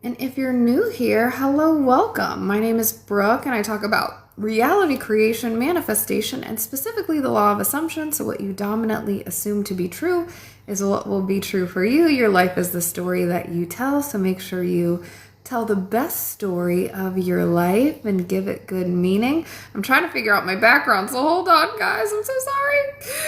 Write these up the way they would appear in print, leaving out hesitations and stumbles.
And if you're new here, hello, welcome. My name is Brooke, and I talk about reality creation, manifestation, and specifically the law of assumption. So, what you dominantly assume to be true is what will be true for you. Your life is the story that you tell, so make sure you tell the best story of your life and give it good meaning. I'm trying to figure out my background, so hold on, guys. I'm so sorry.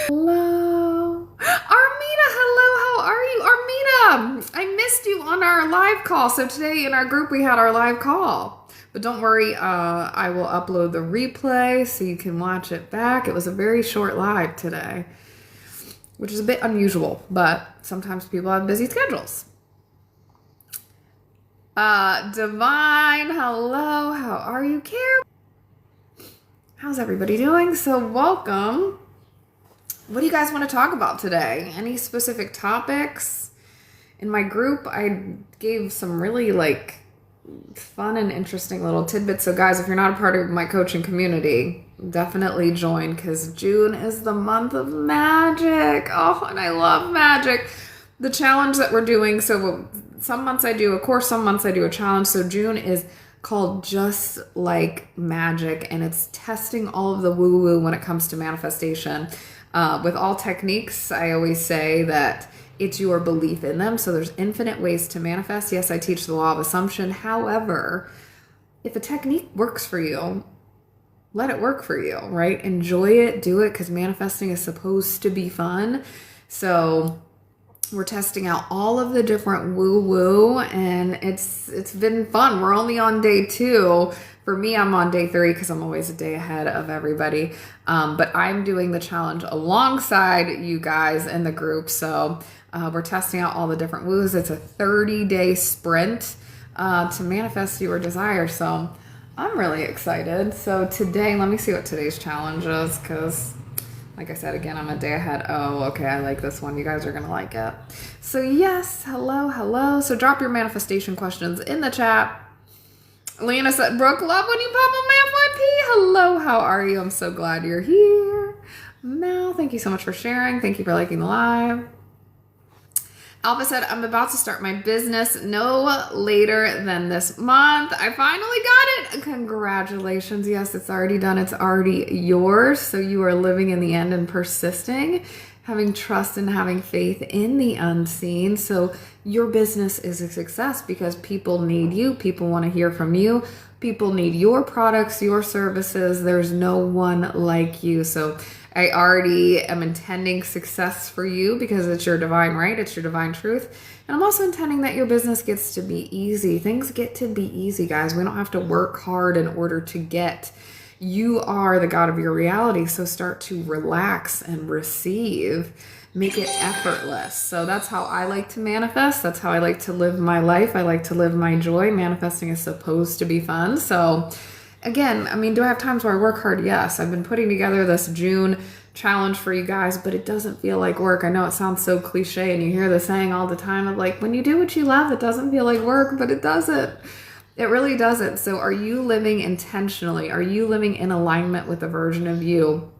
Hello. Armida, hello. How are you? Armida, I missed you on our live call. So today in our group, we had our live call. But don't worry, I will upload the replay so you can watch it back. It was a very short live today, which is a bit unusual, but sometimes people have busy schedules. Divine, hello, how are you, Care? How's everybody doing? So welcome. What do you guys want to talk about today? Any specific topics? In my group, I gave some really fun and interesting little tidbits. So guys, if you're not a part of my coaching community, definitely join, because June is the month of magic. Oh, and I love magic. The challenge that we're doing, so some months I do a course, some months I do a challenge. So June is called Just Like Magic, and it's testing all of the woo-woo when it comes to manifestation. With all techniques, I always say that it's your belief in them. So there's infinite ways to manifest. Yes, I teach the law of assumption. However, if a technique works for you, let it work for you, right? Enjoy it, do it, because manifesting is supposed to be fun. So we're testing out all of the different woo-woo, and it's been fun. We're only on day 2. For me, I'm on day 3 because I'm always a day ahead of everybody. But I'm doing the challenge alongside you guys in the group. So we're testing out all the different woos. It's a 30-day sprint to manifest your desire. So I'm really excited. So today, let me see what today's challenge is, because like I said, again, I'm a day ahead. Oh, okay, I like this one. You guys are going to like it. So yes, hello. So drop your manifestation questions in the chat. Lena said, Brooke, love when you pop on my FYP. Hello, how are you? I'm so glad you're here. Mel, thank you so much for sharing. Thank you for liking the live. Alpha said, I'm about to start my business no later than this month. I finally got it. Congratulations. Yes, it's already done. It's already yours. So you are living in the end and persisting, having trust and having faith in the unseen. So your business is a success because people need you. People want to hear from you. People need your products, your services. There's no one like you. So I already am intending success for you because it's your divine right. It's your divine truth. And I'm also intending that your business gets to be easy. Things get to be easy, guys. We don't have to work hard in order to get. You are the God of your reality. So start to relax and receive. Make it effortless. So that's how I like to manifest. That's how I like to live my life. I like to live my joy. Manifesting is supposed to be fun. So again, I mean, do I have times where I work hard? Yes. I've been putting together this June challenge for you guys, but it doesn't feel like work. I know it sounds so cliche, and you hear the saying all the time of when you do what you love, it doesn't feel like work, but it doesn't. It really doesn't. So are you living intentionally? Are you living in alignment with the version of you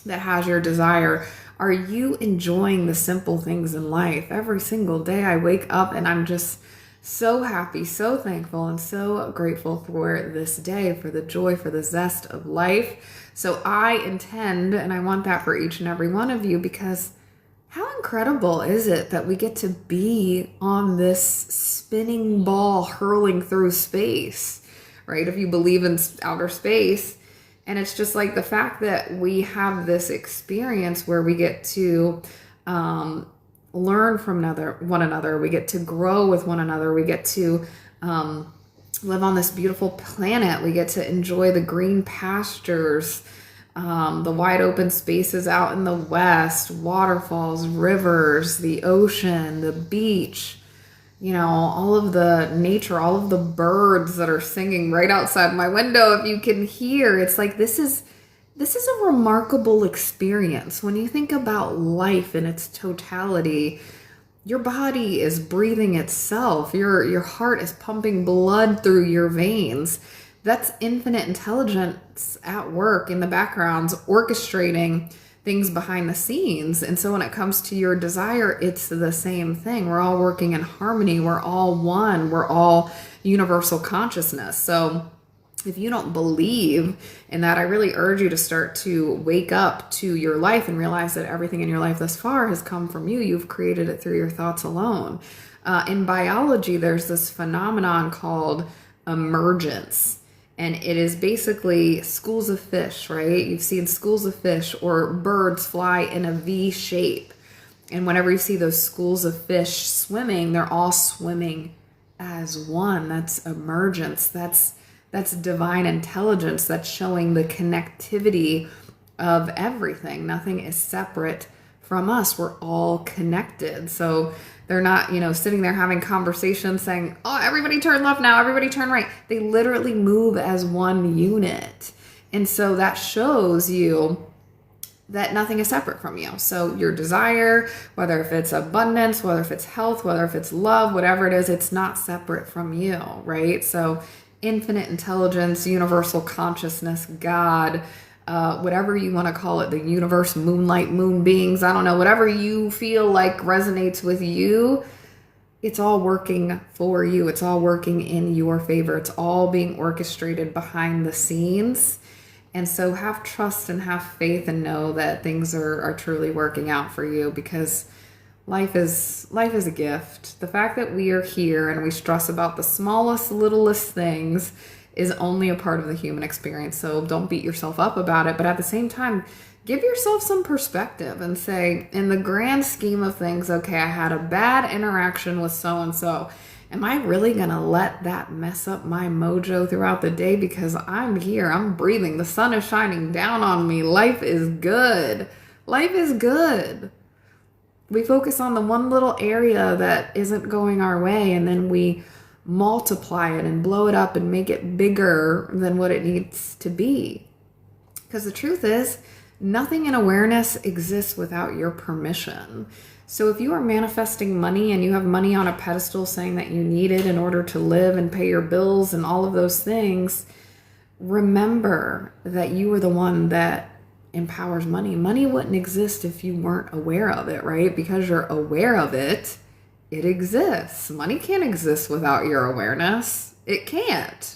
that has your desire? Are you enjoying the simple things in life? Every single day I wake up and I'm just so happy, so thankful, and so grateful for this day, for the joy, for the zest of life. So I intend, and I want that for each and every one of you, because how incredible is it that we get to be on this spinning ball hurling through space, right? If you believe in outer space. And it's just like the fact that we have this experience where we get to learn from one another. We get to grow with one another. We get to live on this beautiful planet. We get to enjoy the green pastures, the wide open spaces out in the west, waterfalls, rivers, the ocean, the beach, all of the nature, all of the birds that are singing right outside my window. If you can hear, it's like, this is a remarkable experience. When you think about life in its totality, your body is breathing itself. Your heart is pumping blood through your veins. That's infinite intelligence at work in the backgrounds, orchestrating things behind the scenes. And so when it comes to your desire, it's the same thing. We're all working in harmony. We're all one. We're all universal consciousness. So if you don't believe in that, I really urge you to start to wake up to your life and realize that everything in your life thus far has come from you. You've created it through your thoughts alone. In biology, there's this phenomenon called emergence. And it is basically schools of fish, right? You've seen schools of fish or birds fly in a V shape. And whenever you see those schools of fish swimming, they're all swimming as one. That's emergence. That's divine intelligence. That's showing the connectivity of everything. Nothing is separate from us. We're all connected. So they're not, sitting there having conversations saying, oh, everybody turn left now, everybody turn right. They literally move as one unit. And so that shows you that nothing is separate from you. So your desire, whether if it's abundance, whether if it's health, whether if it's love, whatever it is, it's not separate from you, right? So infinite intelligence, universal consciousness, God, whatever you want to call it, the universe, moonlight, moon beings, I don't know, whatever you feel like resonates with you, it's all working for you. It's all working in your favor. It's all being orchestrated behind the scenes. And so have trust and have faith and know that things are truly working out for you, because life is a gift. The fact that we are here and we stress about the smallest, littlest things is only a part of the human experience. So don't beat yourself up about it. But at the same time, give yourself some perspective and say, in the grand scheme of things, okay, I had a bad interaction with so-and-so. Am I really going to let that mess up my mojo throughout the day? Because I'm here, I'm breathing, the sun is shining down on me. Life is good. Life is good. We focus on the one little area that isn't going our way, and then we multiply it and blow it up and make it bigger than what it needs to be. Because the truth is, nothing in awareness exists without your permission. So if you are manifesting money and you have money on a pedestal saying that you need it in order to live and pay your bills and all of those things, remember that you are the one that empowers money. Money wouldn't exist if you weren't aware of it, right? Because you're aware of it, it exists. Money can't exist without your awareness. It can't.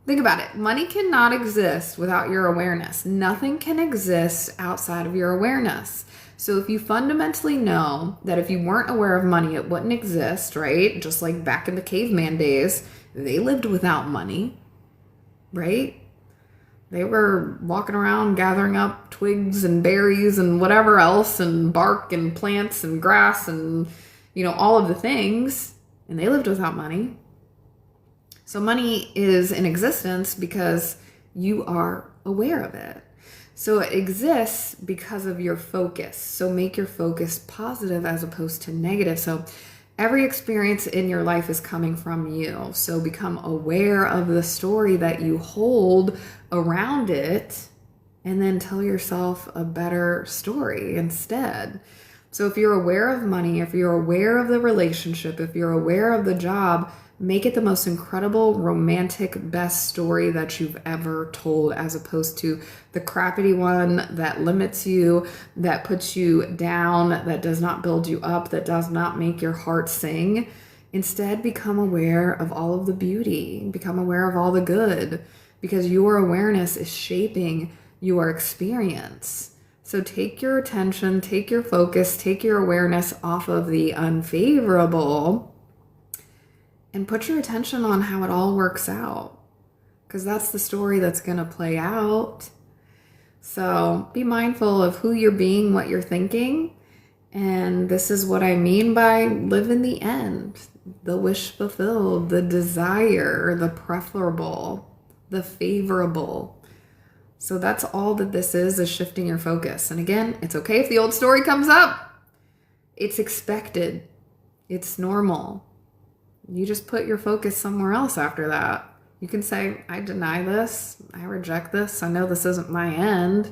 Think about it. Money cannot exist without your awareness. Nothing can exist outside of your awareness. So if you fundamentally know that if you weren't aware of money, it wouldn't exist, right? Just like back in the caveman days, they lived without money, right? They were walking around gathering up twigs and berries and whatever else, and bark and plants and grass and all of the things, and they lived without money. So money is in existence because you are aware of it. So it exists because of your focus. So make your focus positive as opposed to negative. So every experience in your life is coming from you. So become aware of the story that you hold around it, and then tell yourself a better story instead. So if you're aware of money, if you're aware of the relationship, if you're aware of the job, make it the most incredible, romantic, best story that you've ever told, as opposed to the crappity one that limits you, that puts you down, that does not build you up, that does not make your heart sing. Instead, become aware of all of the beauty, become aware of all the good, because your awareness is shaping your experience. So take your attention, take your focus, take your awareness off of the unfavorable and put your attention on how it all works out, because that's the story that's going to play out. So be mindful of who you're being, what you're thinking. And this is what I mean by live in the end, the wish fulfilled, the desire, the preferable, the favorable. So that's all that this is shifting your focus. And again, it's okay if the old story comes up. It's expected. It's normal. You just put your focus somewhere else after that. You can say, I deny this. I reject this. I know this isn't my end.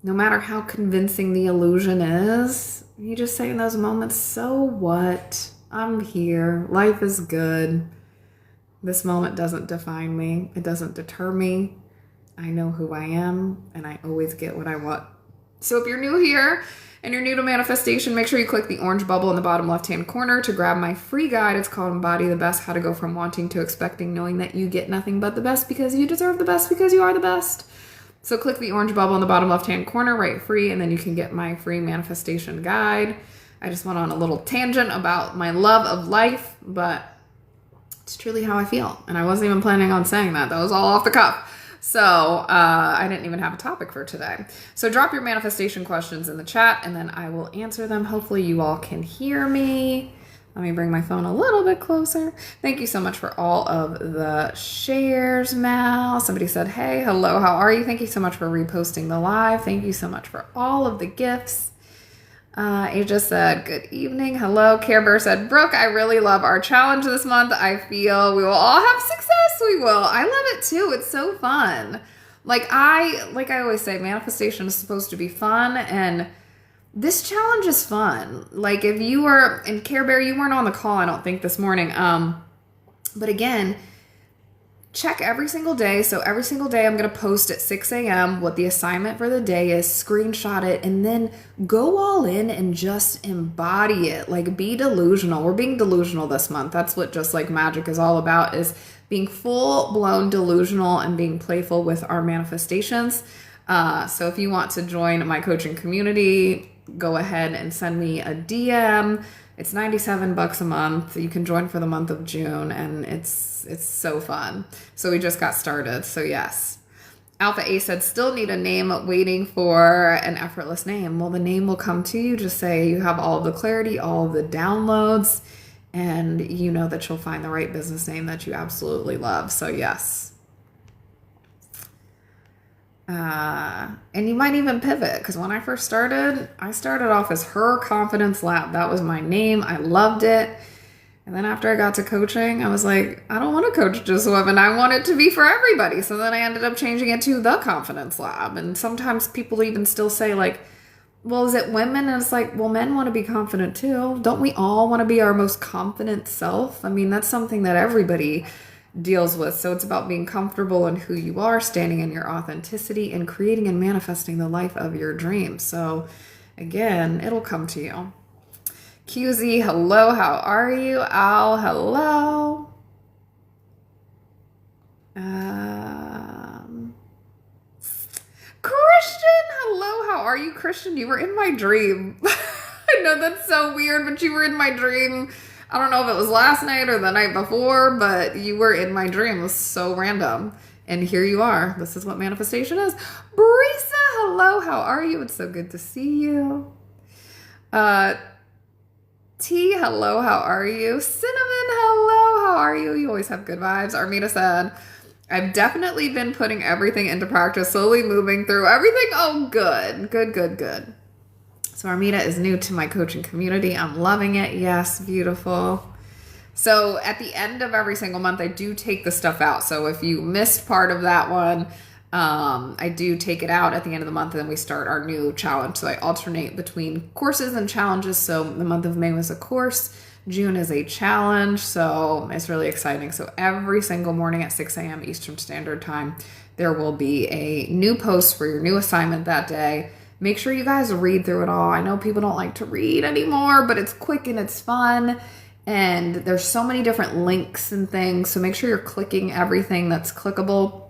No matter how convincing the illusion is, you just say in those moments, so what? I'm here. Life is good. This moment doesn't define me. It doesn't deter me. I know who I am, and I always get what I want So if you're new here and you're new to manifestation, make sure you click the orange bubble in the bottom left-hand corner to grab my free guide. It's called Embody the Best, How to Go From Wanting to Expecting, knowing that you get nothing but the best because you deserve the best because you are the best. So click the orange bubble in the bottom left-hand corner, write free, and then you can get my free manifestation guide. I just went on a little tangent about my love of life, but it's truly how I feel. And I wasn't even planning on saying that. That was all off the cuff. So I didn't even have a topic for today. So drop your manifestation questions in the chat and then I will answer them. Hopefully you all can hear me. Let me bring my phone a little bit closer. Thank you so much for all of the shares, Mal. Somebody said, hey, hello, how are you? Thank you so much for reposting the live. Thank you so much for all of the gifts. Aja said, good evening. Hello. Care Bear said, Brooke, I really love our challenge this month. I feel we will all have success. We will. I love it too. It's so fun. Like I always say, manifestation is supposed to be fun, and this challenge is fun. Like if you were, and Care Bear, you weren't on the call, I don't think, this morning. But again, check every single day. So every single day I'm going to post at 6 a.m. what the assignment for the day is, screenshot it, and then go all in and just embody it. Like be delusional. We're being delusional this month. That's what Just Like Magic is all about, is being full-blown delusional and being playful with our manifestations. So if you want to join my coaching community, go ahead and send me a DM. It's $97 a month. You can join for the month of June, and it's so fun. So we just got started. So yes. Alpha A said, still need a name, waiting for an effortless name. Well, the name will come to you. Just say you have all of the clarity, all of the downloads, and you know that you'll find the right business name that you absolutely love. So yes. And you might even pivot, because when I first started, I started off as Her Confidence Lab. That was my name. I loved it. And then after I got to coaching, I was like, I don't want to coach just women. I want it to be for everybody. So then I ended up changing it to The Confidence Lab. And sometimes people even still say like, well, is it women? And it's like, well, men want to be confident too. Don't we all want to be our most confident self? I mean, that's something that everybody deals with. So it's about being comfortable in who you are, standing in your authenticity, and creating and manifesting the life of your dreams. So again, it'll come to you. QZ, hello, how are you? Al, hello. Christian, hello, how are you? Christian, you were in my dream. I know that's so weird, but you were in my dream. I don't know if it was last night or the night before, but you were in my dream. It was so random. And here you are. This is what manifestation is. Brisa, hello, how are you? It's so good to see you. T, hello, how are you? Cinnamon, hello, how are you? You always have good vibes. Armina said, I've definitely been putting everything into practice, slowly moving through everything. Oh, good. Good. So Armina is new to my coaching community. I'm loving it. Yes, beautiful. So at the end of every single month, I do take the stuff out. So if you missed part of that one, I do take it out at the end of the month, and then we start our new challenge. So I alternate between courses and challenges. So the month of May was a course, June is a challenge. So it's really exciting. So every single morning at 6 a.m. Eastern Standard Time, there will be a new post for your new assignment that day. Make sure you guys read through it all. I know people don't like to read anymore, but it's quick and it's fun. And there's so many different links and things. So make sure you're clicking everything that's clickable.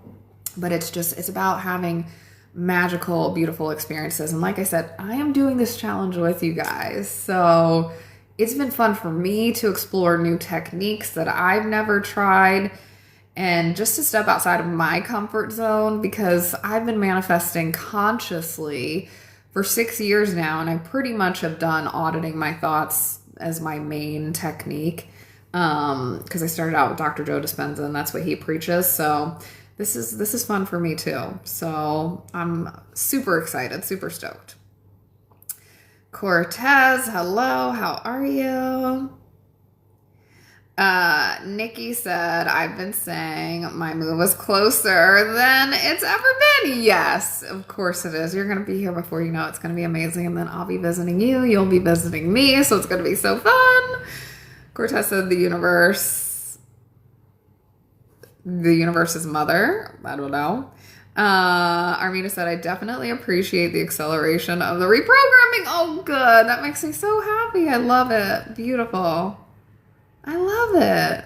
But it's about having magical, beautiful experiences. And like I said, I am doing this challenge with you guys. So it's been fun for me to explore new techniques that I've never tried, and just to step outside of my comfort zone, because I've been manifesting consciously for 6 years now. And I pretty much have done auditing my thoughts as my main technique. Because I started out with Dr. Joe Dispenza, and that's what he preaches. So this is fun for me too. So I'm super excited, super stoked. Cortez, hello, how are you? Nikki said, I've been saying my move was closer than it's ever been. Yes, of course it is. You're going to be here before you know it. It's going to be amazing. And then I'll be visiting you. You'll be visiting me. So it's going to be so fun. Cortez said the universe is mother. I don't know. Armina said, I definitely appreciate the acceleration of the reprogramming. Oh, good. That makes me so happy. I love it. Beautiful. I love it.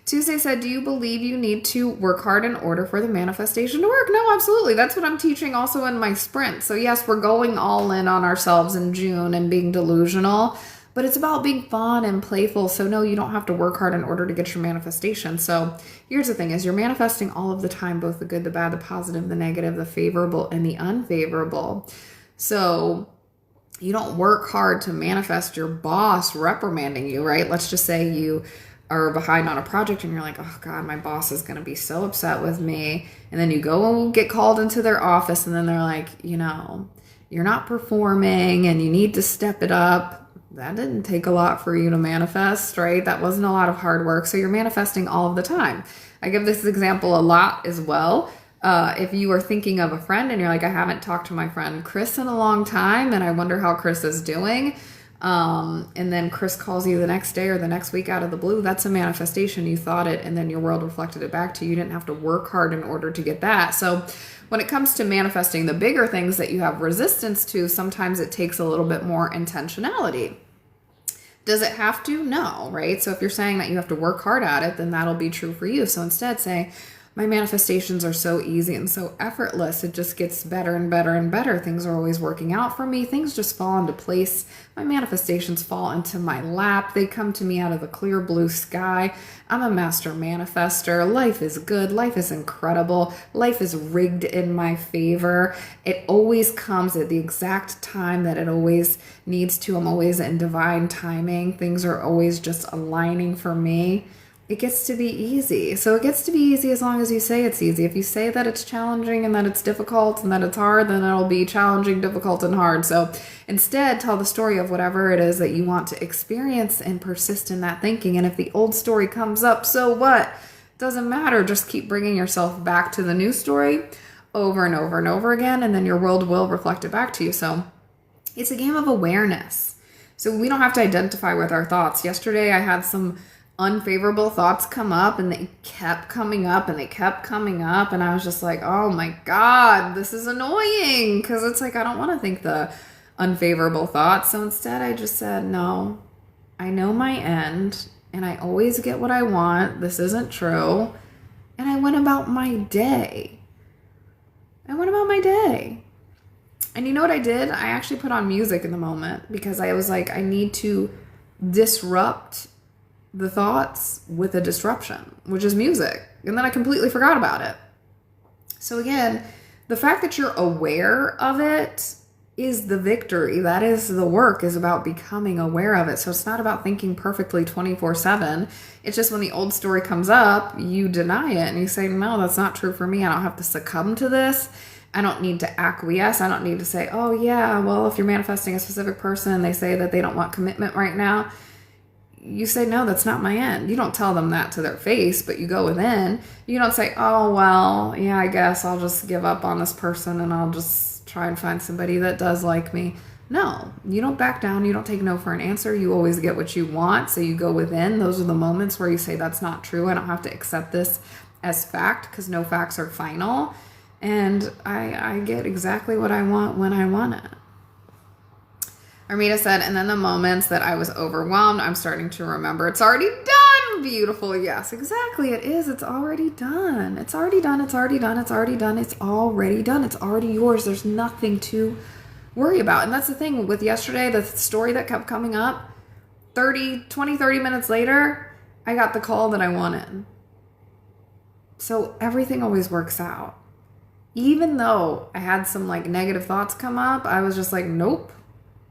Tuesday said, do you believe you need to work hard in order for the manifestation to work? No, absolutely. That's what I'm teaching also in my sprint. So yes, we're going all in on ourselves in June and being delusional, but it's about being fun and playful. So no, you don't have to work hard in order to get your manifestation. So here's the thing is you're manifesting all of the time, both the good, the bad, the positive, the negative, the favorable, and the unfavorable. So you don't work hard to manifest your boss reprimanding you, right? Let's just say you are behind on a project and you're like, oh God, my boss is going to be so upset with me. And then you go and get called into their office and then they're like, you're not performing and you need to step it up. That didn't take a lot for you to manifest, right? That wasn't a lot of hard work. So you're manifesting all of the time. I give this example a lot as well. If you are thinking of a friend and you're like, I haven't talked to my friend Chris in a long time and I wonder how Chris is doing. And then Chris calls you the next day or the next week out of the blue, that's a manifestation. You thought it and then your world reflected it back to you. You didn't have to work hard in order to get that. So when it comes to manifesting the bigger things that you have resistance to, sometimes it takes a little bit more intentionality. Does it have to? No, right? So if you're saying that you have to work hard at it, then that'll be true for you. So instead say, my manifestations are so easy and so effortless. It just gets better and better and better. Things are always working out for me. Things just fall into place. My manifestations fall into my lap. They come to me out of the clear blue sky. I'm a master manifester. Life is good. Life is incredible. Life is rigged in my favor. It always comes at the exact time that it always needs to. I'm always in divine timing. Things are always just aligning for me. It gets to be easy. So it gets to be easy as long as you say it's easy. If you say that it's challenging and that it's difficult and that it's hard, then it'll be challenging, difficult, and hard. So instead, tell the story of whatever it is that you want to experience and persist in that thinking. And if the old story comes up, so what? Doesn't matter. Just keep bringing yourself back to the new story over and over and over again, and then your world will reflect it back to you. So it's a game of awareness. So we don't have to identify with our thoughts. Yesterday, I had some unfavorable thoughts come up and they kept coming up and they kept coming up. And I was just like, oh my God, this is annoying. Cause it's like, I don't want to think the unfavorable thoughts. So instead I just said, no, I know my end and I always get what I want. This isn't true. And I went about my day. And you know what I did? I actually put on music in the moment because I was like, I need to disrupt the thoughts with a disruption, which is music. And then I completely forgot about it. So again, the fact that you're aware of it is the victory. That is the work, is about becoming aware of it. So it's not about thinking perfectly 24/7. It's just when the old story comes up, you deny it and you say, no, that's not true for me. I don't have to succumb to this. I don't need to acquiesce. I don't need to say, oh yeah, well, if you're manifesting a specific person and they say that they don't want commitment right now, you say, no, that's not my end. You don't tell them that to their face, but you go within. You don't say, oh, well, yeah, I guess I'll just give up on this person and I'll just try and find somebody that does like me. No, you don't back down. You don't take no for an answer. You always get what you want. So you go within. Those are the moments where you say, that's not true. I don't have to accept this as fact because no facts are final. And I get exactly what I want when I want it. Armida said, and then the moments that I was overwhelmed, I'm starting to remember it's already done. Beautiful. Yes, exactly. It is. It's already done. It's already done. It's already done. It's already done. It's already done. It's already yours. There's nothing to worry about. And that's the thing with yesterday, the story that kept coming up, 30 minutes later, I got the call that I wanted. So everything always works out. Even though I had some like negative thoughts come up, I was just like, nope.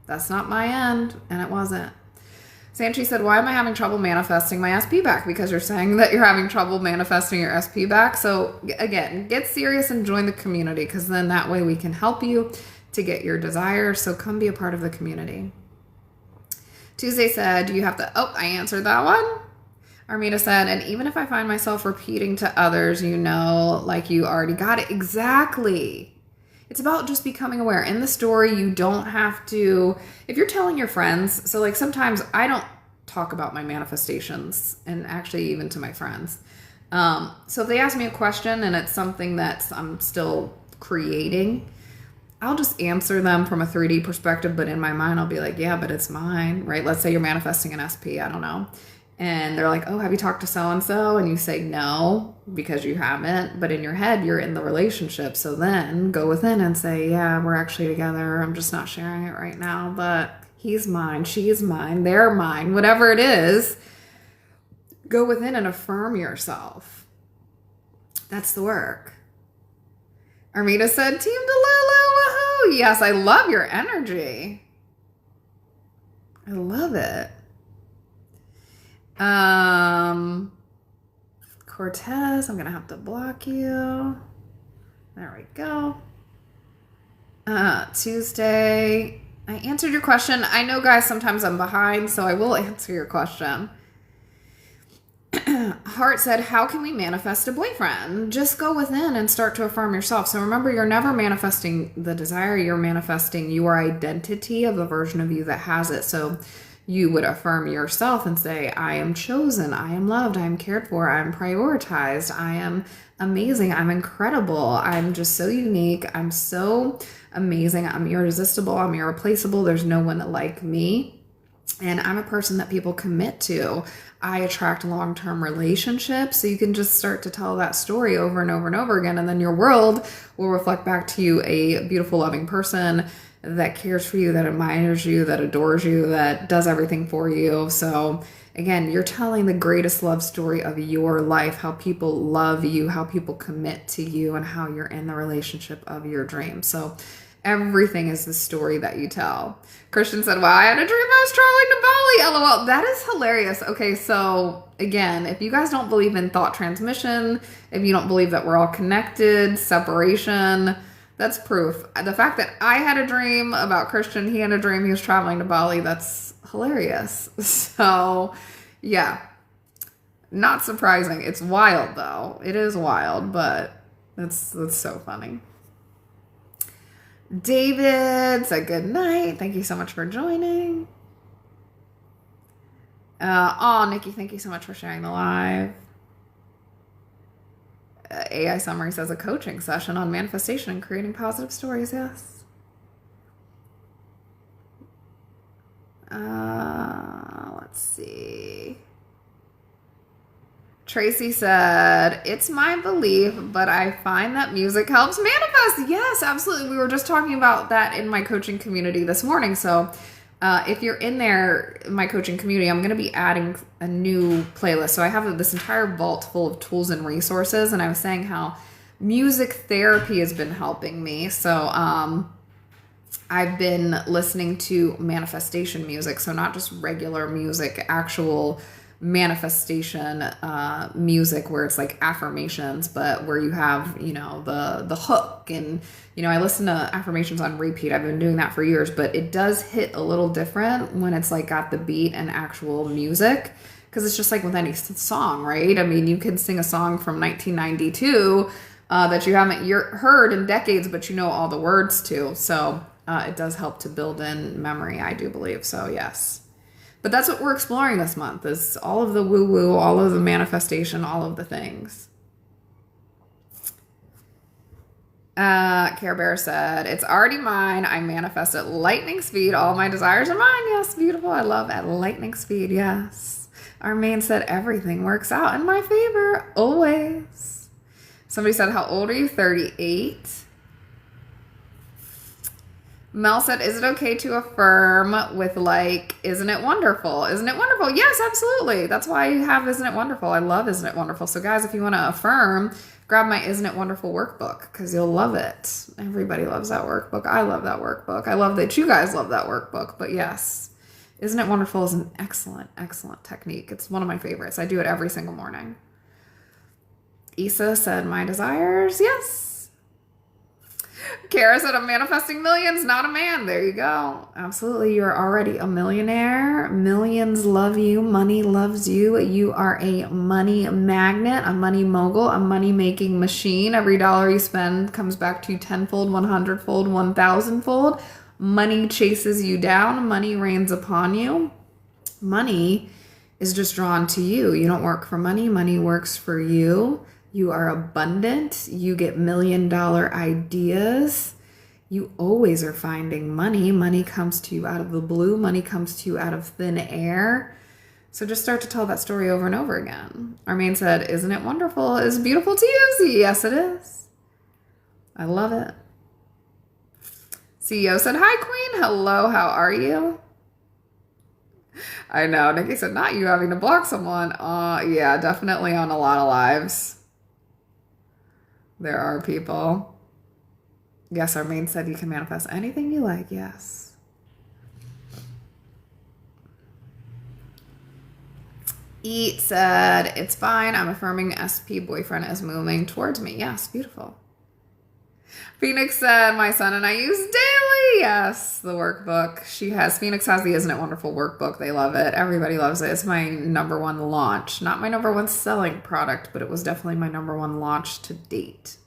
That's not my end, and it wasn't. Sanchi said, why am I having trouble manifesting my SP back? Because you're saying that you're having trouble manifesting your SP back. So again, get serious and join the community because then that way we can help you to get your desire. So come be a part of the community. Tuesday said, do you have to, I answered that one. Armida said, and even if I find myself repeating to others, like you already got it. Exactly. It's about just becoming aware. In the story, you don't have to, if you're telling your friends, so like sometimes I don't talk about my manifestations, and actually even to my friends. So if they ask me a question and it's something that I'm still creating, I'll just answer them from a 3D perspective, but in my mind, I'll be like, yeah, but it's mine, right? Let's say you're manifesting an SP, I don't know. And they're like, oh, have you talked to so-and-so? And you say no, because you haven't. But in your head, you're in the relationship. So then go within and say, yeah, we're actually together. I'm just not sharing it right now. But he's mine, she's mine, they're mine, whatever it is. Go within and affirm yourself. That's the work. Armida said, Team Delulu, woohoo. Yes, I love your energy. I love it. Cortez, I'm going to have to block you. There we go. Tuesday, I answered your question. I know, guys, sometimes I'm behind, so I will answer your question. Heart said, how can we manifest a boyfriend? Just go within and start to affirm yourself. So remember, you're never manifesting the desire. You're manifesting your identity of the version of you that has it. So you would affirm yourself and say, I am chosen. I am loved. I am cared for. I am prioritized. I am amazing. I'm incredible. I'm just so unique. I'm so amazing. I'm irresistible. I'm irreplaceable. There's no one like me. And I'm a person that people commit to. I attract long-term relationships. So you can just start to tell that story over and over and over again. And then your world will reflect back to you a beautiful, loving person that cares for you, that admires you, that adores you, that does everything for you. So again, you're telling the greatest love story of your life, how people love you, how people commit to you, and how you're in the relationship of your dreams. So everything is the story that you tell. Christian said, well, I had a dream I was traveling to Bali. LOL. That is hilarious. Okay, so again, if you guys don't believe in thought transmission, if you don't believe that we're all connected, separation, that's proof. The fact that I had a dream about Christian, he had a dream he was traveling to Bali, that's hilarious. So, yeah. Not surprising. It's wild, though. It is wild, but that's so funny. David said good night. Thank you so much for joining. Nikki, thank you so much for sharing the live. AI Summary says a coaching session on manifestation and creating positive stories. Yes. Let's see. Tracy said, it's my belief, but I find that music helps manifest. Yes, absolutely. We were just talking about that in my coaching community this morning. So if you're in there, my coaching community, I'm going to be adding a new playlist. So I have this entire vault full of tools and resources. And I was saying how music therapy has been helping me. So I've been listening to manifestation music. So not just regular music, actual manifestation music where it's like affirmations, but where you have, the hook. And I listen to affirmations on repeat. I've been doing that for years, but it does hit a little different when it's like got the beat and actual music, because it's just like with any song, right? I mean, you can sing a song from 1992 that you haven't heard in decades, but you know all the words to. So it does help to build in memory, I do believe. So yes. But that's what we're exploring this month, is all of the woo-woo, all of the manifestation, all of the things. Care Bear said, it's already mine. I manifest at lightning speed. All my desires are mine. Yes, beautiful. I love at lightning speed. Yes. Armaine said, everything works out in my favor. Always. Somebody said, how old are you? 38. Mel said, is it okay to affirm with isn't it wonderful? Isn't it wonderful? Yes, absolutely. That's why I have Isn't It Wonderful. I love Isn't It Wonderful. So guys, if you want to affirm, grab my Isn't It Wonderful workbook, because you'll love it. Everybody loves that workbook. I love that workbook. I love that you guys love that workbook. But yes, Isn't It Wonderful is an excellent, excellent technique. It's one of my favorites. I do it every single morning. Isa said, my desires. Yes. Kara said, I'm manifesting millions, not a man. There you go. Absolutely. You're already a millionaire. Millions love you. Money loves you. You are a money magnet, a money mogul, a money-making machine. Every dollar you spend comes back to you tenfold, 100-fold, 1,000-fold. Money chases you down. Money rains upon you. Money is just drawn to you. You don't work for money. Money works for you. You are abundant. You get $1 million ideas. You always are finding money. Money comes to you out of the blue. Money comes to you out of thin air. So just start to tell that story over and over again. Armaine said, isn't it wonderful? Is it beautiful to you? Yes, it is. I love it. CEO said, hi, Queen. Hello, how are you? I know. Nikki said, not you having to block someone. Yeah, definitely on a lot of lives. There are people. Yes, Armaine said you can manifest anything you like. Yes. Eat said, it's fine. I'm affirming SP boyfriend is moving towards me. Yes, beautiful. Phoenix said, my son and I use daily. Yes, the workbook. Phoenix has the Isn't It Wonderful workbook. They love it. Everybody loves it. It's my #1 launch. Not my #1 selling product, but it was definitely my #1 launch to date.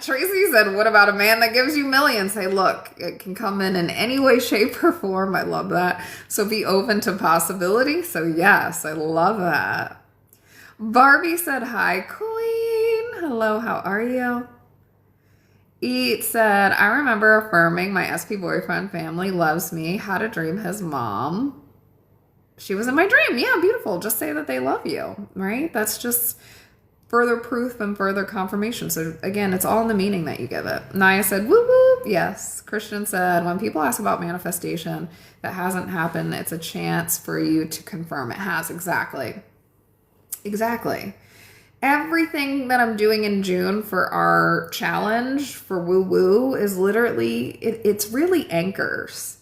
Tracy said, what about a man that gives you millions? Hey, look, it can come in any way, shape, or form. I love that. So be open to possibility. So yes, I love that. Barbie said, hi, Queen. Hello, how are you? Eat said, I remember affirming my SP boyfriend family loves me. Had a dream his mom. She was in my dream. Yeah, beautiful. Just say that they love you, right? That's just further proof and further confirmation. So again, it's all in the meaning that you give it. Naya said, whoop, whoop. Yes. Christian said, when people ask about manifestation that hasn't happened, it's a chance for you to confirm it has. Exactly. Everything that I'm doing in June for our challenge for Woo Woo is literally, it's really anchors.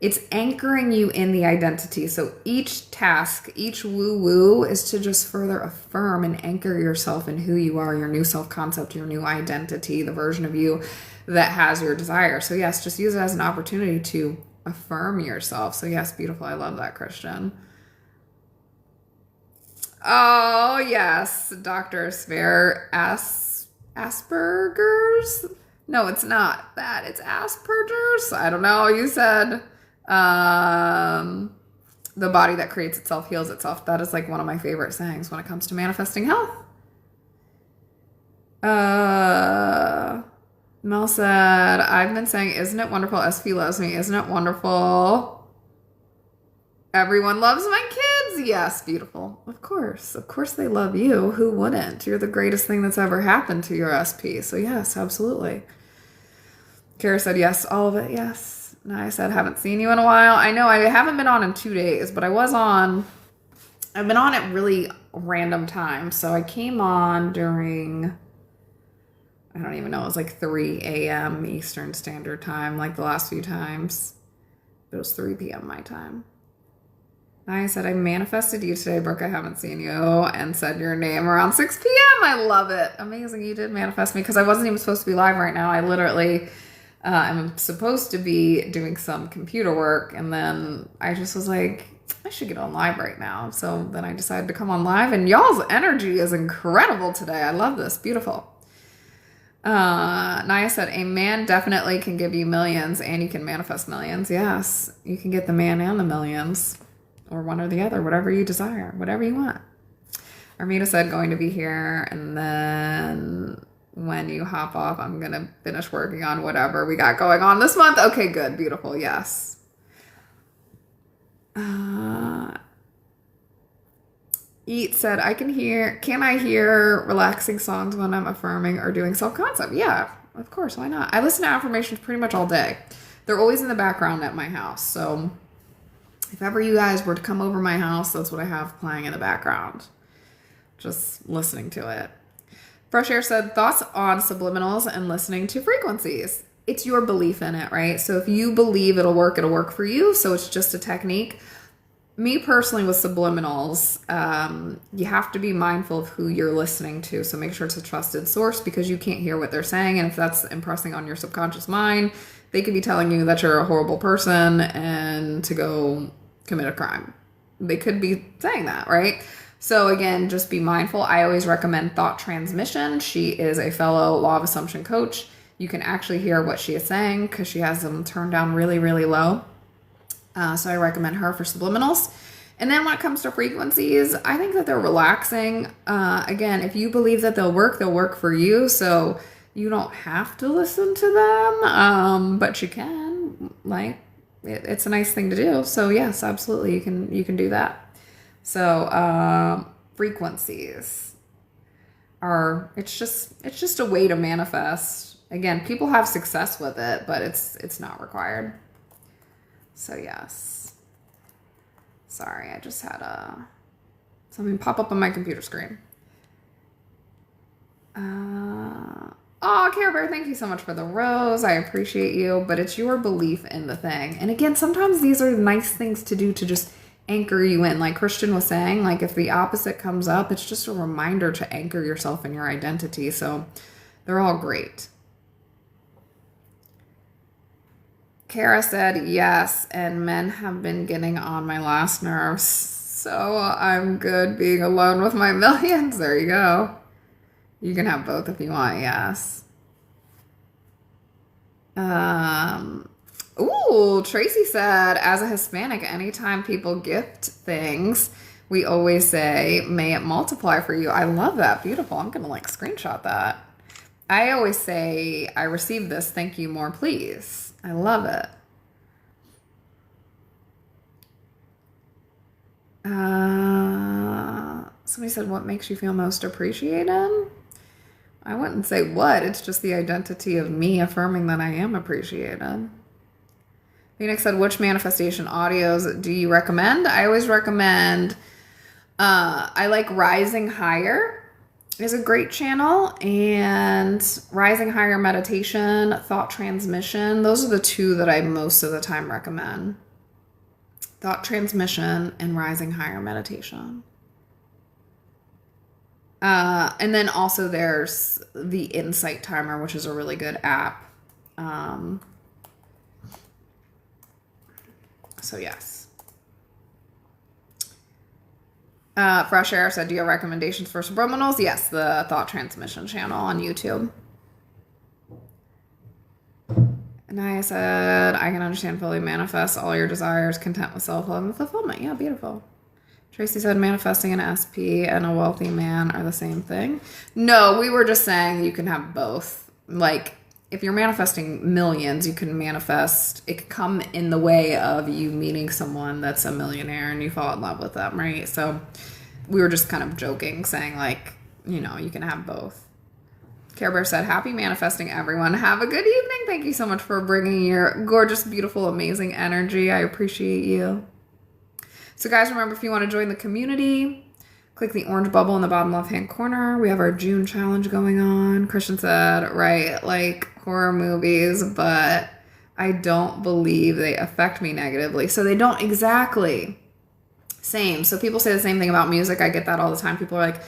It's anchoring you in the identity. So each task, each woo-woo is to just further affirm and anchor yourself in who you are, your new self-concept, your new identity, the version of you that has your desire. So yes, just use it as an opportunity to affirm yourself. So yes, beautiful. I love that, Christian. Oh, yes. Dr. Spare Asperger's? No, it's not that. It's Asperger's. I don't know. You said... the body that creates itself heals itself. That is like one of my favorite sayings when it comes to manifesting health. Mel said, I've been saying, isn't it wonderful? SP loves me. Isn't it wonderful? Everyone loves my kids. Yes, beautiful. Of course they love you. Who wouldn't? You're the greatest thing that's ever happened to your SP. So yes, absolutely. Kara said, yes, all of it. Yes. And I said, haven't seen you in a while. I know I haven't been on in 2 days, but I've been on at really random times. So I came on during, I don't even know, it was like 3 a.m. Eastern Standard Time, like the last few times. It was 3 p.m. my time. And I said, I manifested you today, Brooke. I haven't seen you, and said your name around 6 p.m. I love it. Amazing. You did manifest me because I wasn't even supposed to be live right now. I literally... I'm supposed to be doing some computer work, and then I just was like, I should get on live right now. So then I decided to come on live, and y'all's energy is incredible today. I love this. Beautiful. Naya said, a man definitely can give you millions, and you can manifest millions. Yes, you can get the man and the millions, or one or the other, whatever you desire, whatever you want. Armita said, going to be here, and then... when you hop off, I'm going to finish working on whatever we got going on this month. Okay, good. Beautiful. Yes. Eat said, can I hear relaxing songs when I'm affirming or doing self-concept? Yeah, of course. Why not? I listen to affirmations pretty much all day. They're always in the background at my house. So if ever you guys were to come over my house, that's what I have playing in the background. Just listening to it. Fresh Air said, thoughts on subliminals and listening to frequencies. It's your belief in it, right? So if you believe it'll work for you. So it's just a technique. Me personally with subliminals, you have to be mindful of who you're listening to. So make sure it's a trusted source because you can't hear what they're saying. And if that's impressing on your subconscious mind, they could be telling you that you're a horrible person and to go commit a crime. They could be saying that, right? So again, just be mindful. I always recommend Thought Transmission. She is a fellow Law of Assumption coach. you can actually hear what she is saying because she has them turned down really, really low. So I recommend her for subliminals. And then when it comes to frequencies, I think that they're relaxing. Again, if you believe that they'll work for you. So you don't have to listen to them, but you can. Like, it's a nice thing to do. So yes, absolutely, you can do that. So frequencies are it's just a way to manifest. Again, people have success with it, but it's not required. So yes. Sorry, I just had something pop up on my computer screen. Oh, Care Bear, thank you so much for the rose. I appreciate you, but it's your belief in the thing. And again, sometimes these are nice things to do to just anchor you in. Like Christian was saying, like if the opposite comes up, it's just a reminder to anchor yourself in your identity. So they're all great. Kara said yes, and men have been getting on my last nerves. So I'm good being alone with my millions. There you go. You can have both if you want, yes. Ooh, Tracy said, as a Hispanic, anytime people gift things, we always say, may it multiply for you. I love that. Beautiful. I'm going to like screenshot that. I always say, I received this. Thank you, more please. I love it. Somebody said, what makes you feel most appreciated? I wouldn't say what. It's just the identity of me affirming that I am appreciated. Phoenix said, which manifestation audios do you recommend? I always recommend, I like Rising Higher is a great channel, and Rising Higher Meditation, Thought Transmission. Those are the two that I most of the time recommend. Thought Transmission and Rising Higher Meditation. And then also there's the Insight Timer, which is a really good app. So yes. Fresh Air said, do you have recommendations for subliminals? Yes, the Thought Transmission channel on YouTube. Anaya said, I can understand fully manifest all your desires, content with self-love and fulfillment. Yeah, beautiful. Tracy said, manifesting an SP and a wealthy man are the same thing. No, we were just saying you can have both. Like, if you're manifesting millions, you can manifest, it could come in the way of you meeting someone that's a millionaire and you fall in love with them, right? So we were just kind of joking, saying like, you know, you can have both. Care Bear said, happy manifesting, everyone. Have a good evening. Thank you so much for bringing your gorgeous, beautiful, amazing energy. I appreciate you. So guys, remember, if you want to join the community, click the orange bubble in the bottom left-hand corner. We have our June challenge going on. Christian said, right, like horror movies, but I don't believe they affect me negatively. So they don't exactly. Same. So people say the same thing about music. I get that all the time. People are like,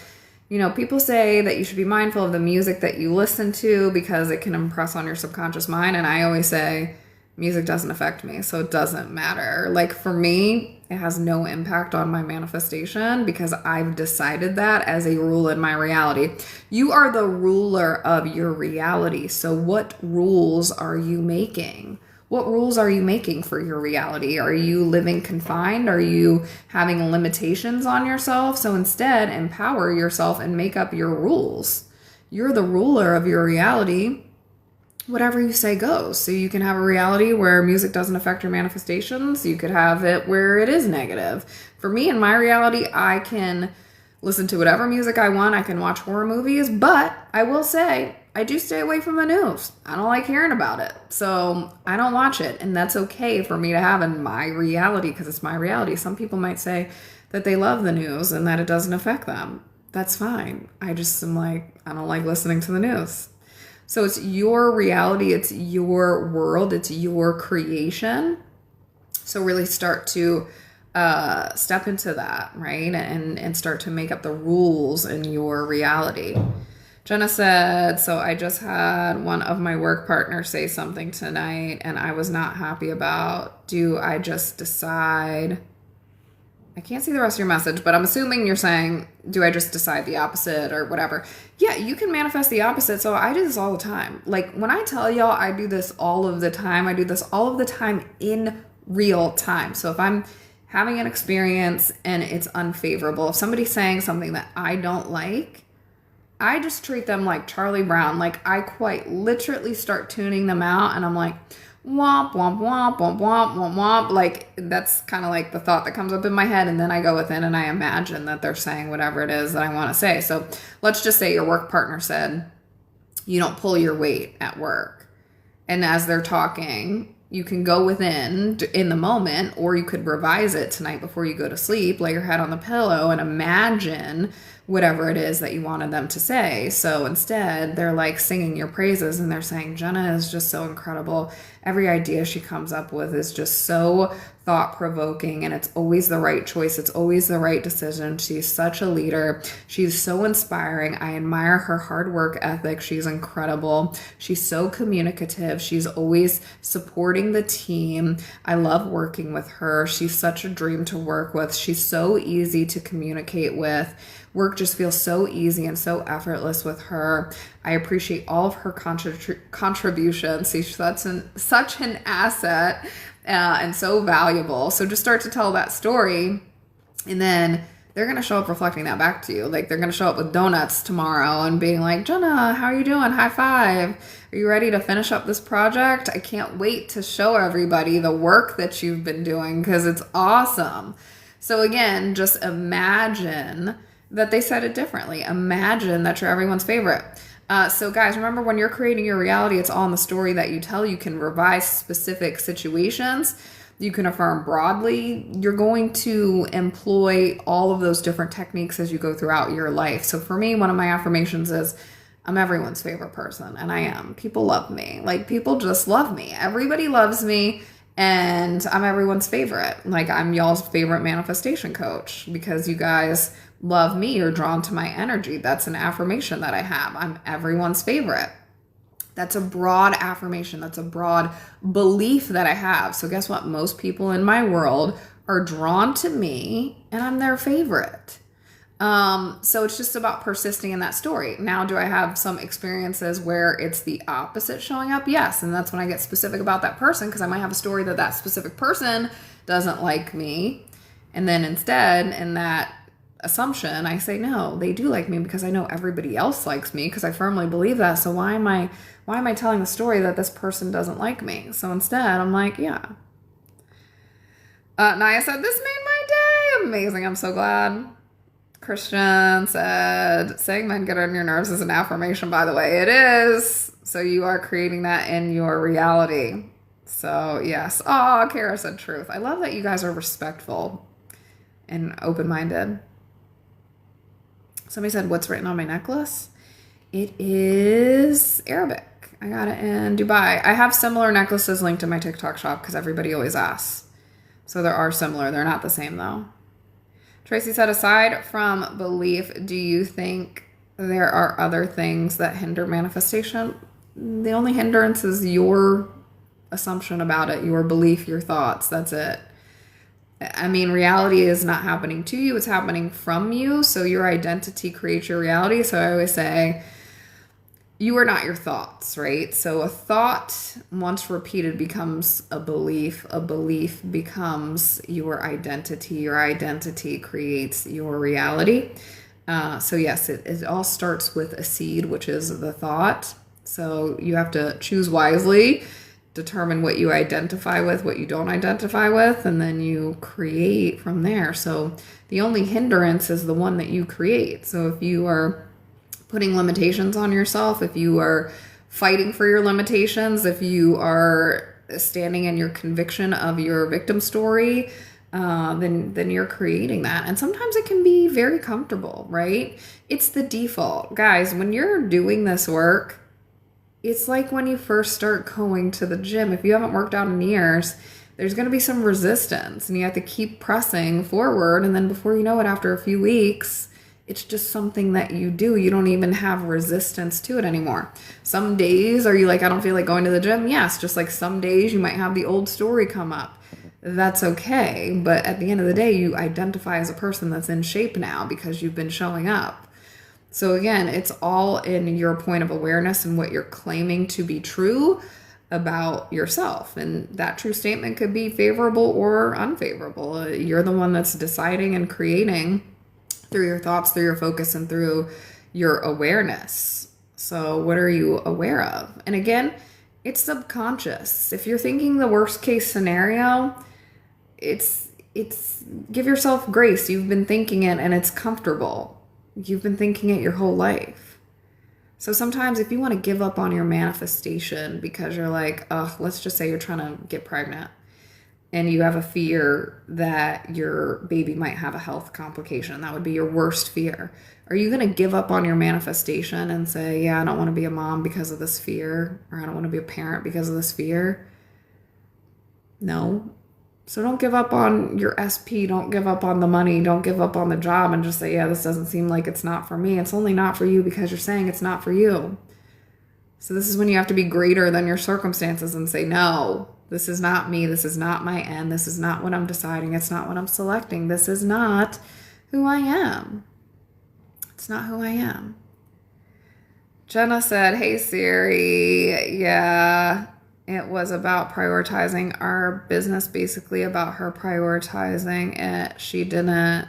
you know, people say that you should be mindful of the music that you listen to because it can impress on your subconscious mind. And I always say, music doesn't affect me, so it doesn't matter. Like for me, it has no impact on my manifestation because I've decided that as a rule in my reality. You are the ruler of your reality. So what rules are you making? What rules are you making for your reality? Are you living confined? Are you having limitations on yourself? So instead, empower yourself and make up your rules. You're the ruler of your reality. Whatever you say goes. So you can have a reality where music doesn't affect your manifestations. You could have it where it is negative. For me, in my reality, I can listen to whatever music I want. I can watch horror movies, but I will say I do stay away from the news. I don't like hearing about it. So I don't watch it. And that's okay for me to have in my reality because it's my reality. Some people might say that they love the news and that it doesn't affect them. That's fine. I just am like, I don't like listening to the news. So it's your reality, it's your world, it's your creation. So really start to step into that, right? And start to make up the rules in your reality. Jenna said, so I just had one of my work partners say something tonight and I was not happy about. Do I just decide I can't see the rest of your message, but I'm assuming you're saying, do I just decide the opposite or whatever? Yeah, you can manifest the opposite. So I do this all the time. Like when I tell y'all I do this all of the time, I do this all of the time in real time. So if I'm having an experience and it's unfavorable, if somebody's saying something that I don't like, I just treat them like Charlie Brown. Like I quite literally start tuning them out and I'm like, womp, womp, womp, womp, womp, womp, womp. Like that's kind of like the thought that comes up in my head. And then I go within and I imagine that they're saying whatever it is that I want to say. So let's just say your work partner said, you don't pull your weight at work. And as they're talking, you can go within in the moment, or you could revise it tonight before you go to sleep, lay your head on the pillow and imagine whatever it is that you wanted them to say. So instead, they're like singing your praises and they're saying, Jenna is just so incredible. Every idea she comes up with is just so thought-provoking and it's always the right choice. It's always the right decision. She's such a leader. She's so inspiring. I admire her hard work ethic. She's incredible. She's so communicative. She's always supporting the team. I love working with her. She's such a dream to work with. She's so easy to communicate with. Work just feels so easy and so effortless with her. I appreciate all of her contributions. She's such an asset and so valuable. So just start to tell that story, and then they're going to show up reflecting that back to you. Like they're going to show up with donuts tomorrow and being like, Jenna, how are you doing? High five. Are you ready to finish up this project? I can't wait to show everybody the work that you've been doing because it's awesome. So again, just imagine that they said it differently. Imagine that you're everyone's favorite. So guys, remember when you're creating your reality, it's all in the story that you tell. You can revise specific situations. You can affirm broadly. You're going to employ all of those different techniques as you go throughout your life. So for me, one of my affirmations is, I'm everyone's favorite person, and I am. People love me. Like people just love me. Everybody loves me. And I'm everyone's favorite. Like I'm y'all's favorite manifestation coach because you guys love me. You're drawn to my energy. That's an affirmation that I have. I'm everyone's favorite. That's a broad affirmation. That's a broad belief that I have. So guess what? Most people in my world are drawn to me and I'm their favorite. So it's just about persisting in that story. Now, do I have some experiences where it's the opposite showing up? Yes. And that's when I get specific about that person because I might have a story that specific person doesn't like me. And then instead, in that assumption, I say, no, they do like me because I know everybody else likes me because I firmly believe that. So why am I telling the story that this person doesn't like me? So instead, I'm like, yeah. Naya said, this made my day. Amazing. I'm so glad. Christian said, saying men get on your nerves is an affirmation, by the way. It is. So you are creating that in your reality. So yes. Oh, Kara said truth. I love that you guys are respectful and open-minded. Somebody said, what's written on my necklace? It is Arabic. I got it in Dubai. I have similar necklaces linked in my TikTok shop because everybody always asks. So there are similar. They're not the same though. Tracy said, aside from belief, do you think there are other things that hinder manifestation? The only hindrance is your assumption about it, your belief, your thoughts. That's it. I mean, reality is not happening to you. It's happening from you. So your identity creates your reality. So I always say, you are not your thoughts, right? So a thought, once repeated, becomes a belief. A belief becomes your identity. Your identity creates your reality. So yes, it all starts with a seed, which is the thought. So you have to choose wisely, determine what you identify with, what you don't identify with, and then you create from there. So the only hindrance is the one that you create. So if you are putting limitations on yourself, if you are fighting for your limitations, if you are standing in your conviction of your victim story, then you're creating that. And sometimes it can be very comfortable, right? It's the default. Guys, when you're doing this work, it's like when you first start going to the gym. If you haven't worked out in years, there's going to be some resistance and you have to keep pressing forward. And then before you know it, after a few weeks, it's just something that you do. You don't even have resistance to it anymore. Some days, are you like, I don't feel like going to the gym? Yes, just like some days you might have the old story come up. that's okay. But at the end of the day, you identify as a person that's in shape now because you've been showing up. So again, it's all in your point of awareness and what you're claiming to be true about yourself. And that true statement could be favorable or unfavorable. You're the one that's deciding and creating through your thoughts, through your focus, and through your awareness. So what are you aware of? And again, it's subconscious. If you're thinking the worst case scenario, it's give yourself grace. You've been thinking it and it's comfortable. You've been thinking it your whole life. So sometimes if you want to give up on your manifestation because you're like, oh, let's just say you're trying to get pregnant and you have a fear that your baby might have a health complication, that would be your worst fear. Are you going to give up on your manifestation and say, yeah, I don't want to be a mom because of this fear, or I don't want to be a parent because of this fear? No. So don't give up on your SP. Don't give up on the money. Don't give up on the job and just say, yeah, this doesn't seem like it's not for me. It's only not for you because you're saying it's not for you. So this is when you have to be greater than your circumstances and say, no, this is not me. This is not my end. This is not what I'm deciding. It's not what I'm selecting. This is not who I am. It's not who I am. Jenna said, hey, Siri. Yeah, it was about prioritizing our business, basically about her prioritizing it. She didn't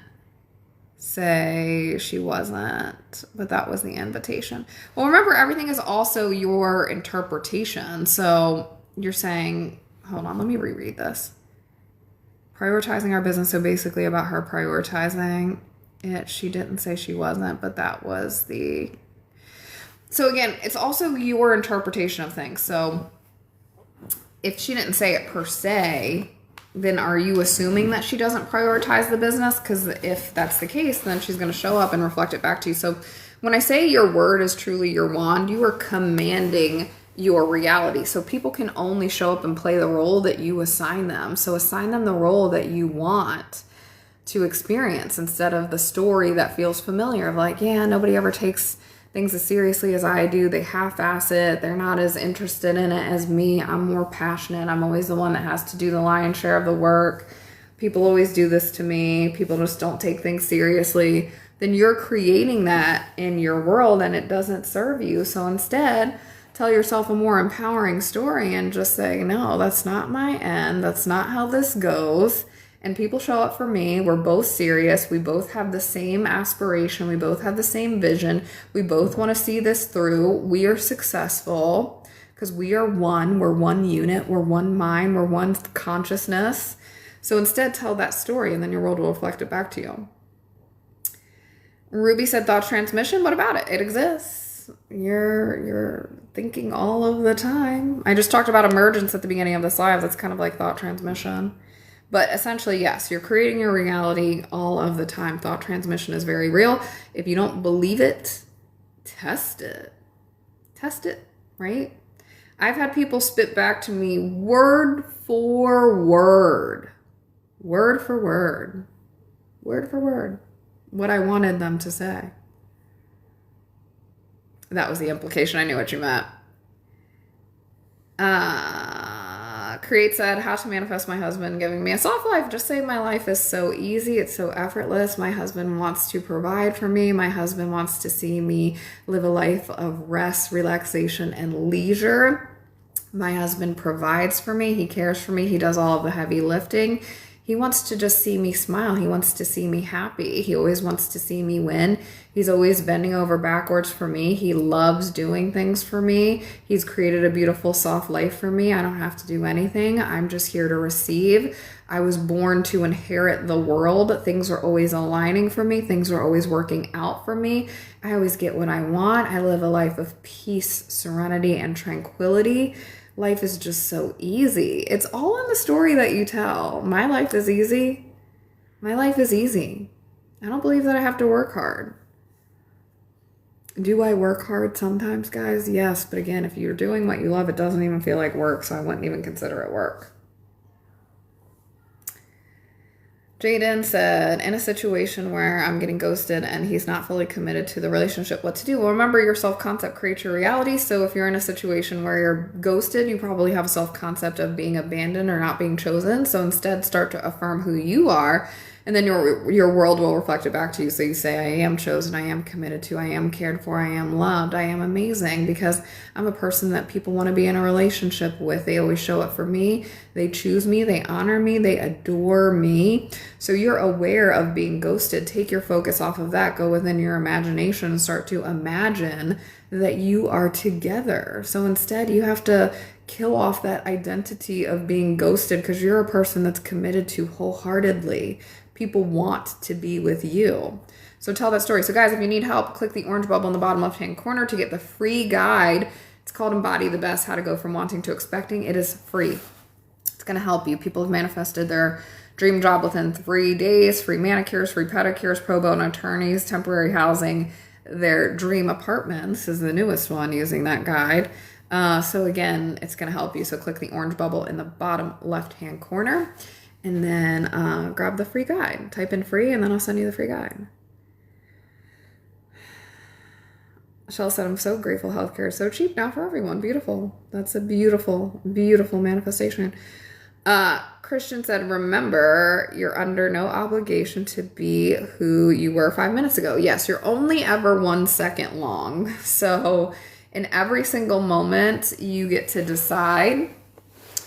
say she wasn't, but that was the invitation. Well, remember, everything is also your interpretation. So you're saying, hold on, let me reread this. Prioritizing our business, so basically about her prioritizing it. She didn't say she wasn't, but that was the... So again, it's also your interpretation of things. So if she didn't say it per se, then are you assuming that she doesn't prioritize the business? Because if that's the case, then she's going to show up and reflect it back to you. So when I say your word is truly your wand, you are commanding your reality. So people can only show up and play the role that you assign them. So assign them the role that you want to experience instead of the story that feels familiar of like, yeah, nobody ever takes things as seriously as I do. They half-ass it. They're not as interested in it as me. I'm more passionate. I'm always the one that has to do the lion's share of the work. People always do this to me. People just don't take things seriously. Then you're creating that in your world and it doesn't serve you. So instead, tell yourself a more empowering story and just say, no, that's not my end. That's not how this goes. And people show up for me. We're both serious. We both have the same aspiration. We both have the same vision. We both want to see this through. We are successful because we are one. We're one unit. We're one mind. We're one consciousness. So instead, tell that story and then your world will reflect it back to you. Ruby said thought transmission. What about it? It exists. You're thinking all of the time. I just talked about emergence at the beginning of this live. That's kind of like thought transmission. But essentially, yes, you're creating your reality all of the time. Thought transmission is very real. If you don't believe it, test it. Test it, right? I've had people spit back to me word for word, what I wanted them to say. That was the implication. I knew what you meant. Create said, how to manifest my husband giving me a soft life. Just say my life is so easy. It's so effortless. My husband wants to provide for me. My husband wants to see me live a life of rest, relaxation, and leisure. My husband provides for me. He cares for me. He does all of the heavy lifting. He wants to just see me smile. He wants to see me happy. He always wants to see me win. He's always bending over backwards for me. He loves doing things for me. He's created a beautiful, soft life for me. I don't have to do anything. I'm just here to receive. I was born to inherit the world. Things are always aligning for me. Things are always working out for me. I always get what I want. I live a life of peace, serenity, and tranquility. Life is just so easy. It's all in the story that you tell. My life is easy. My life is easy. I don't believe that I have to work hard. Do I work hard sometimes, guys? Yes, but again, if you're doing what you love, it doesn't even feel like work, so I wouldn't even consider it work. Jaden said, in a situation where I'm getting ghosted and he's not fully committed to the relationship, what to do? Well, remember, your self-concept creates your reality. So if you're in a situation where you're ghosted, you probably have a self-concept of being abandoned or not being chosen. So instead, start to affirm who you are, and then your world will reflect it back to you. So you say, I am chosen, I am committed to, I am cared for, I am loved, I am amazing, because I'm a person that people want to be in a relationship with. They always show up for me. They choose me, they honor me, they adore me. So you're aware of being ghosted. Take your focus off of that. Go within your imagination and start to imagine that you are together. So instead, you have to kill off that identity of being ghosted, because you're a person that's committed to wholeheartedly. People want to be with you. So tell that story. So guys, if you need help, click the orange bubble in the bottom left-hand corner to get the free guide. It's called Embody the Best, How to Go From Wanting to Expecting. It is free. It's going to help you. People have manifested their dream job within 3 days, free manicures, free pedicures, pro bono attorneys, temporary housing, their dream apartments is the newest one using that guide. So again, it's going to help you. So click the orange bubble in the bottom left-hand corner, and then grab the free guide. Type in free, and then I'll send you the free guide. Michelle said, I'm so grateful healthcare is so cheap now for everyone. Beautiful. That's a beautiful, beautiful manifestation. Christian said, remember, you're under no obligation to be who you were 5 minutes ago. Yes, you're only ever 1 second long. So in every single moment, you get to decide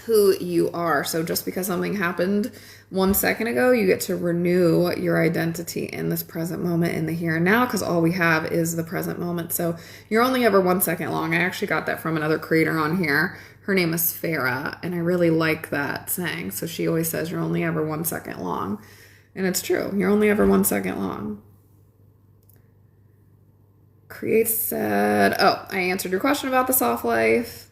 who you are. So just because something happened 1 second ago, you get to renew your identity in this present moment, in the here and now, because all we have is the present moment. So you're only ever 1 second long. I actually got that from another creator on here. Her name is Farah, and I really like that saying. So she always says you're only ever 1 second long. And it's true. You're only ever 1 second long. Create said, oh, I answered your question about the soft life.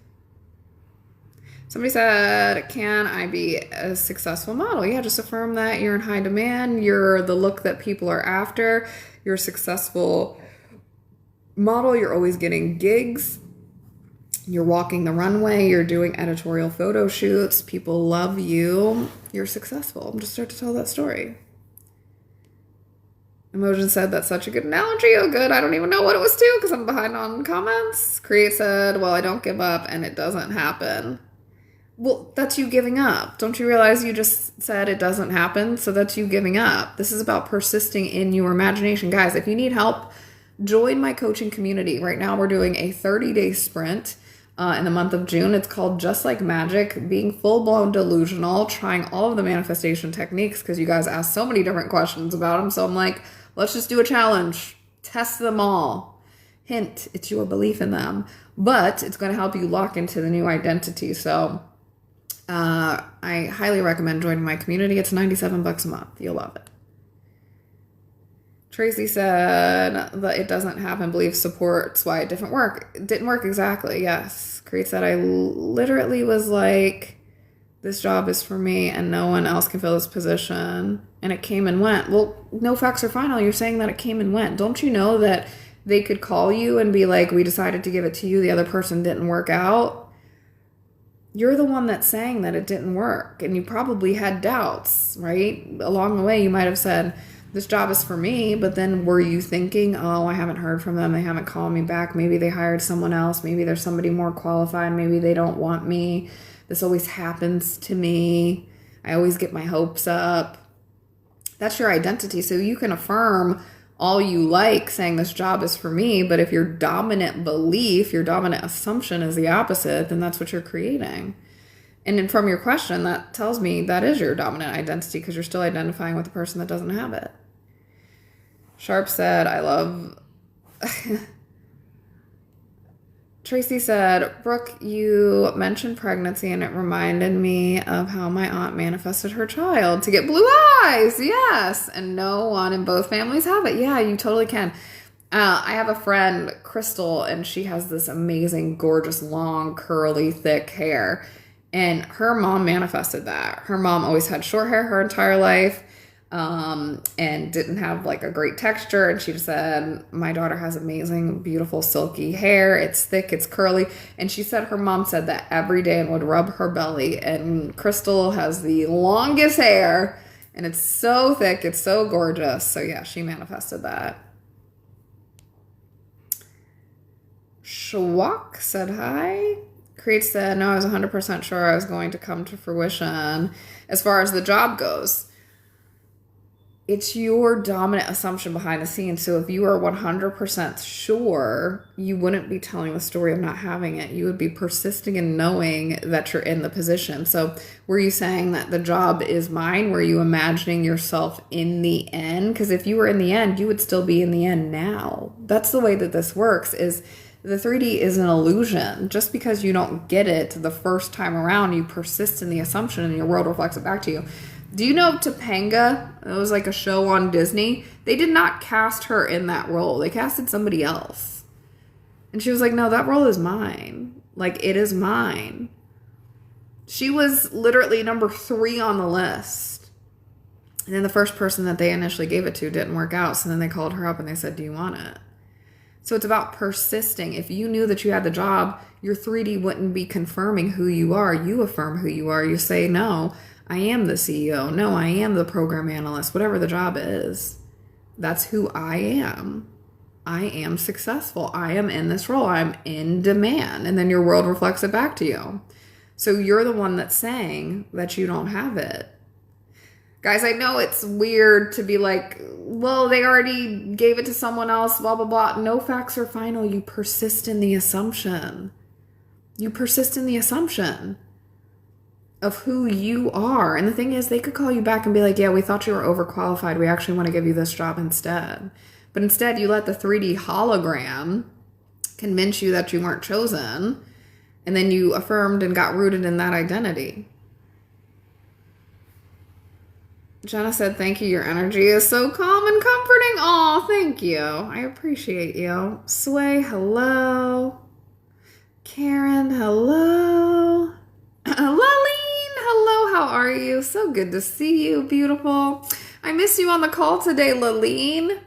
Somebody said, can I be a successful model? Yeah, just affirm that you're in high demand. You're the look that people are after. You're a successful model. You're always getting gigs. You're walking the runway. You're doing editorial photo shoots. People love you. You're successful. Just start to tell that story. Emotion said, that's such a good analogy. Oh, good. I don't even know what it was to because I'm behind on comments. Create said, well, I don't give up and it doesn't happen. Well, that's you giving up. Don't you realize you just said it doesn't happen? So that's you giving up. This is about persisting in your imagination. Guys, if you need help, join my coaching community. Right now, we're doing a 30-day sprint in the month of June. It's called Just Like Magic, being full-blown delusional, trying all of the manifestation techniques because you guys asked so many different questions about them. So I'm like, let's just do a challenge. Test them all. Hint, it's your belief in them. But it's going to help you lock into the new identity. So I highly recommend joining my community. It's $97 a month. You'll love it. Tracy said that it doesn't happen. Belief supports why it didn't work. It didn't work exactly. Yes. Create said, I literally was like, this job is for me and no one else can fill this position. And it came and went. Well, no facts are final. You're saying that it came and went. Don't you know that they could call you and be like, we decided to give it to you. The other person didn't work out. You're the one that's saying that it didn't work. And you probably had doubts, right? Along the way, you might have said, this job is for me. But then were you thinking, oh, I haven't heard from them. They haven't called me back. Maybe they hired someone else. Maybe there's somebody more qualified. Maybe they don't want me. This always happens to me. I always get my hopes up. That's your identity. So you can affirm all you like saying this job is for me, but if your dominant belief, your dominant assumption is the opposite, then that's what you're creating. And then from your question, that tells me that is your dominant identity because you're still identifying with the person that doesn't have it. Sharp said, I love... Tracy said, Brooke, you mentioned pregnancy and it reminded me of how my aunt manifested her child to get blue eyes. Yes. And no one in both families have it. Yeah, you totally can. I have a friend, Crystal, and she has this amazing, gorgeous, long, curly, thick hair. And her mom manifested that. Her mom always had short hair her entire life. And didn't have like a great texture. And she just said, my daughter has amazing, beautiful, silky hair. It's thick, it's curly. And she said her mom said that every day and would rub her belly. And Crystal has the longest hair And it's so thick. It's so gorgeous. So yeah, she manifested that. Schwak said hi. Create said, no, I was 100% sure I was going to come to fruition. As far as the job goes, it's your dominant assumption behind the scenes. So if you are 100% sure, you wouldn't be telling the story of not having it. You would be persisting in knowing that you're in the position. So were you saying that the job is mine? Were you imagining yourself in the end? Because if you were in the end, you would still be in the end now. That's the way that this works, is the 3D is an illusion. Just because you don't get it the first time around, you persist in the assumption and your world reflects it back to you. Do you know Topanga? It was like a show on Disney. They did not cast her in that role. They casted somebody else. And she was like, no, that role is mine. Like, it is mine. She was literally number 3 on the list. And then the first person that they initially gave it to didn't work out. So then they called her up and they said, do you want it? So it's about persisting. If you knew that you had the job, your 3D wouldn't be confirming who you are. You affirm who you are. You say, no, I am the CEO. No, I am the program analyst. Whatever the job is, that's who I am. I am successful. I am in this role. I'm in demand. And then your world reflects it back to you. So you're the one that's saying that you don't have it. Guys, I know it's weird to be like, well, they already gave it to someone else, blah, blah, blah. No facts are final. You persist in the assumption. You persist in the assumption of who you are. And the thing is, they could call you back and be like, yeah, we thought you were overqualified. We actually want to give you this job instead. But instead, you let the 3D hologram convince you that you weren't chosen. And then you affirmed and got rooted in that identity. Jenna said, thank you. Your energy is so calm and comforting. Oh, thank you. I appreciate you. Sway, hello. Karen, hello. Laleen, hello. How are you? So good to see you. Beautiful. I miss you on the call today, Laleen.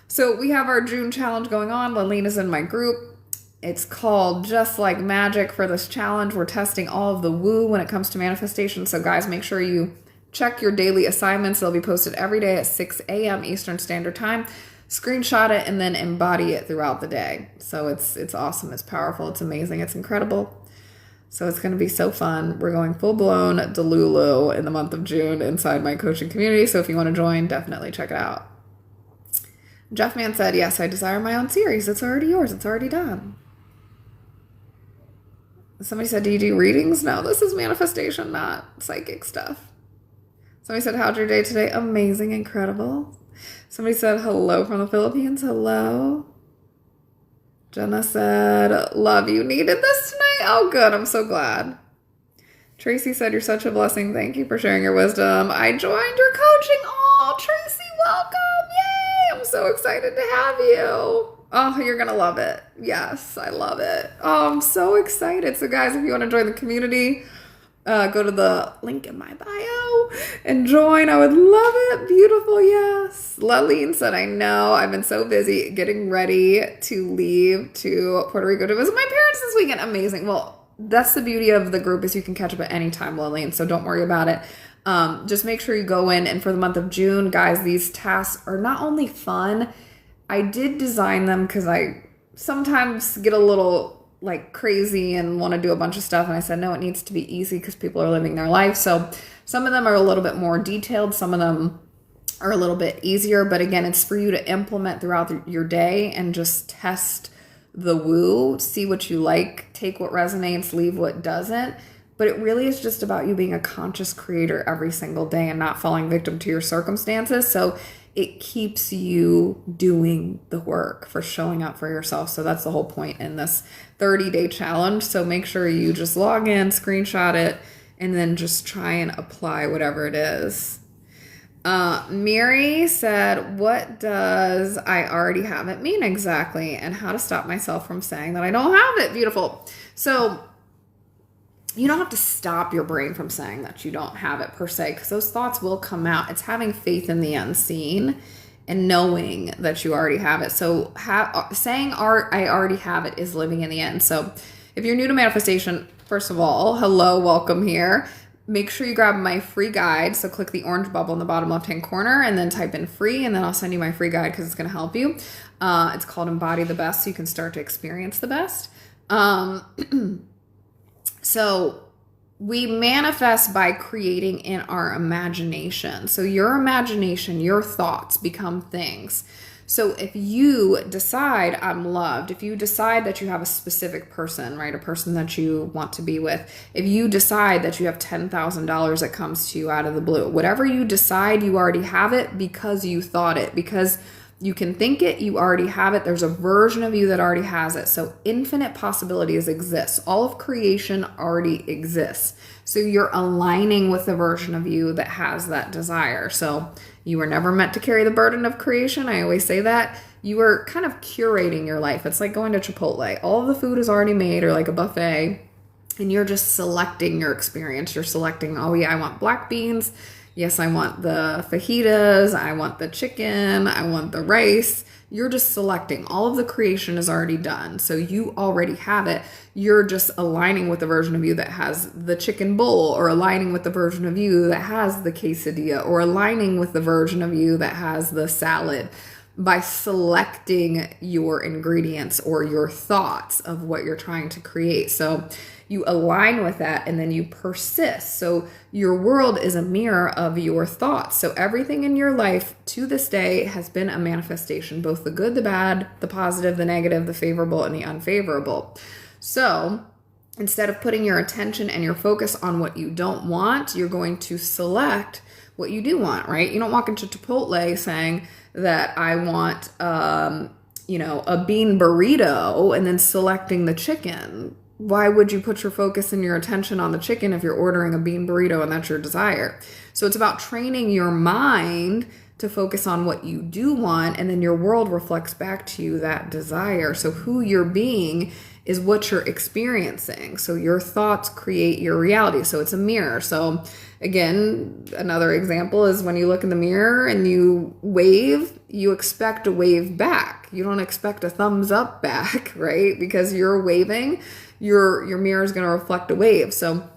So we have our June challenge going on. Laleen is in my group. It's called Just Like Magic. For this challenge, we're testing all of the woo when it comes to manifestation. So guys, make sure you check your daily assignments. They'll be posted every day at 6 a.m. Eastern Standard Time. Screenshot it and then embody it throughout the day. So it's awesome. It's powerful. It's amazing. It's incredible. So it's going to be so fun. We're going full-blown Delulu in the month of June inside my coaching community. So if you want to join, definitely check it out. Jeff Man said, yes, I desire my own series. It's already yours. It's already done. Somebody said, do you do readings? No, this is manifestation, not psychic stuff. Somebody said, how'd your day today? Amazing, incredible. Somebody said, hello from the Philippines. Hello. Jenna said, love you. Needed this tonight? Oh, good. I'm so glad. Tracy said, you're such a blessing. Thank you for sharing your wisdom. I joined your coaching. Oh, Tracy, welcome. Yay. I'm so excited to have you. Oh, you're going to love it. Yes, I love it. Oh, I'm so excited. So guys, if you want to join the community, go to the link in my bio and join. I would love it. Beautiful. Yes. Laleen said, I know I've been so busy getting ready to leave to Puerto Rico to visit my parents this weekend. Amazing. Well, that's the beauty of the group, is you can catch up at any time, Laleen. So don't worry about it. Just make sure you go in. And for the month of June, guys, these tasks are not only fun. I did design them because I sometimes get a little like crazy and want to do a bunch of stuff. And I said, no, it needs to be easy because people are living their life. So some of them are a little bit more detailed. Some of them are a little bit easier. But again, it's for you to implement throughout your day and just test the woo, see what you like, take what resonates, leave what doesn't. But it really is just about you being a conscious creator every single day and not falling victim to your circumstances. So it keeps you doing the work for showing up for yourself. So that's the whole point in this 30-day challenge. So make sure you just log in, screenshot it, and then just try and apply whatever it is. Mary said, what does I already have it mean exactly? And how to stop myself from saying that I don't have it. Beautiful. So you don't have to stop your brain from saying that you don't have it per se, because those thoughts will come out. It's having faith in the unseen and knowing that you already have it. So saying I already have it is living in the end. So if you're new to manifestation, first of all, hello, welcome here. make sure you grab my free guide. So click the orange bubble in the bottom left-hand corner and then type in free, and then I'll send you my free guide because it's going to help you. It's called Embody the Best, so you can start to experience the best. So we manifest by creating in our imagination. So your imagination, your thoughts become things. So if you decide I'm loved, if you decide that you have a specific person, right, a person that you want to be with, if you decide that you have $10,000 that comes to you out of the blue, whatever you decide, you already have it because you thought it, because you can think it, you already have it. There's a version of you that already has it. So infinite possibilities exist. All of creation already exists. So you're aligning with the version of you that has that desire. So you were never meant to carry the burden of creation. I always say that. You are kind of curating your life. It's like going to Chipotle. All of the food is already made, or like a buffet, and you're just selecting your experience. You're selecting, oh yeah, I want black beans. Yes, I want the fajitas. I want the chicken. I want the rice. You're just selecting. All of the creation is already done. So you already have it. You're just aligning with the version of you that has the chicken bowl, or aligning with the version of you that has the quesadilla, or aligning with the version of you that has the salad by selecting your ingredients or your thoughts of what you're trying to create. So you align with that and then you persist. So your world is a mirror of your thoughts. So everything in your life to this day has been a manifestation, both the good, the bad, the positive, the negative, the favorable, and the unfavorable. So instead of putting your attention and your focus on what you don't want, you're going to select what you do want, right? You don't walk into Chipotle saying that I want, a bean burrito and then selecting the chicken. Why would you put your focus and your attention on the chicken if you're ordering a bean burrito and that's your desire? So it's about training your mind to focus on what you do want, and then your world reflects back to you that desire. So who you're being is what you're experiencing. So your thoughts create your reality. So it's a mirror. So again, another example is when you look in the mirror and you wave, you expect a wave back. You don't expect a thumbs up back, right? Because you're waving, your mirror is going to reflect a wave. So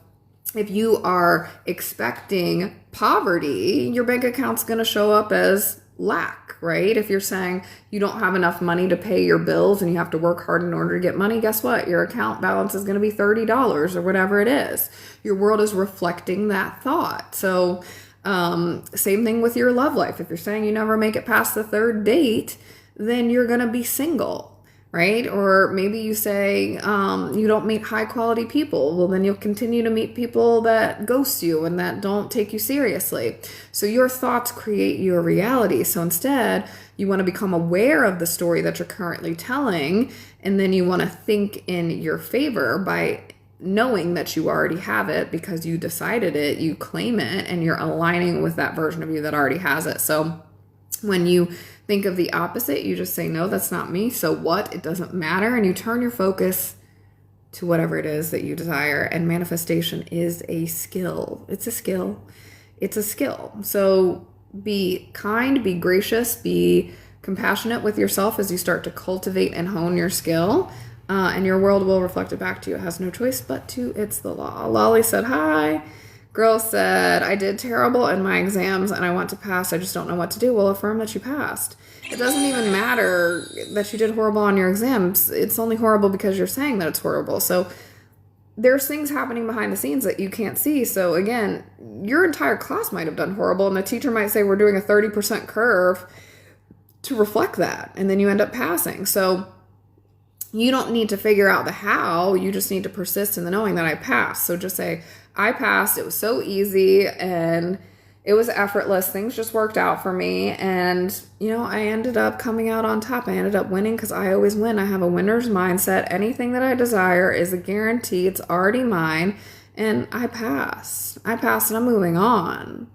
if you are expecting poverty, your bank account's going to show up as lack, right? If you're saying you don't have enough money to pay your bills and you have to work hard in order to get money, guess what? Your account balance is going to be $30 or whatever it is. Your world is reflecting that thought. So same thing with your love life. If you're saying you never make it past the third date, then you're going to be single. Right? Or maybe you say you don't meet high quality people. Well, then you'll continue to meet people that ghost you and that don't take you seriously. So your thoughts create your reality. So instead, you want to become aware of the story that you're currently telling, and then you want to think in your favor by knowing that you already have it because you decided it, you claim it, and you're aligning with that version of you that already has it. So when you think of the opposite, you just say, no, that's not me. So what? It doesn't matter. And you turn your focus to whatever it is that you desire. And manifestation is a skill. It's a skill. It's a skill. So be kind, be gracious, be compassionate with yourself as you start to cultivate and hone your skill. And your world will reflect it back to you. It has no choice but to. It's the law. Lolly said, hi. Girl said, I did terrible in my exams and I want to pass. I just don't know what to do. Well, affirm that you passed. It doesn't even matter that you did horrible on your exams. It's only horrible because you're saying that it's horrible. So there's things happening behind the scenes that you can't see. So again, your entire class might have done horrible and the teacher might say we're doing a 30% curve to reflect that. And then you end up passing. So you don't need to figure out the how. You just need to persist in the knowing that I passed. So just say, I passed. It was so easy and it was effortless. Things just worked out for me. And, I ended up coming out on top. I ended up winning because I always win. I have a winner's mindset. Anything that I desire is a guarantee. It's already mine. And I passed. And I'm moving on.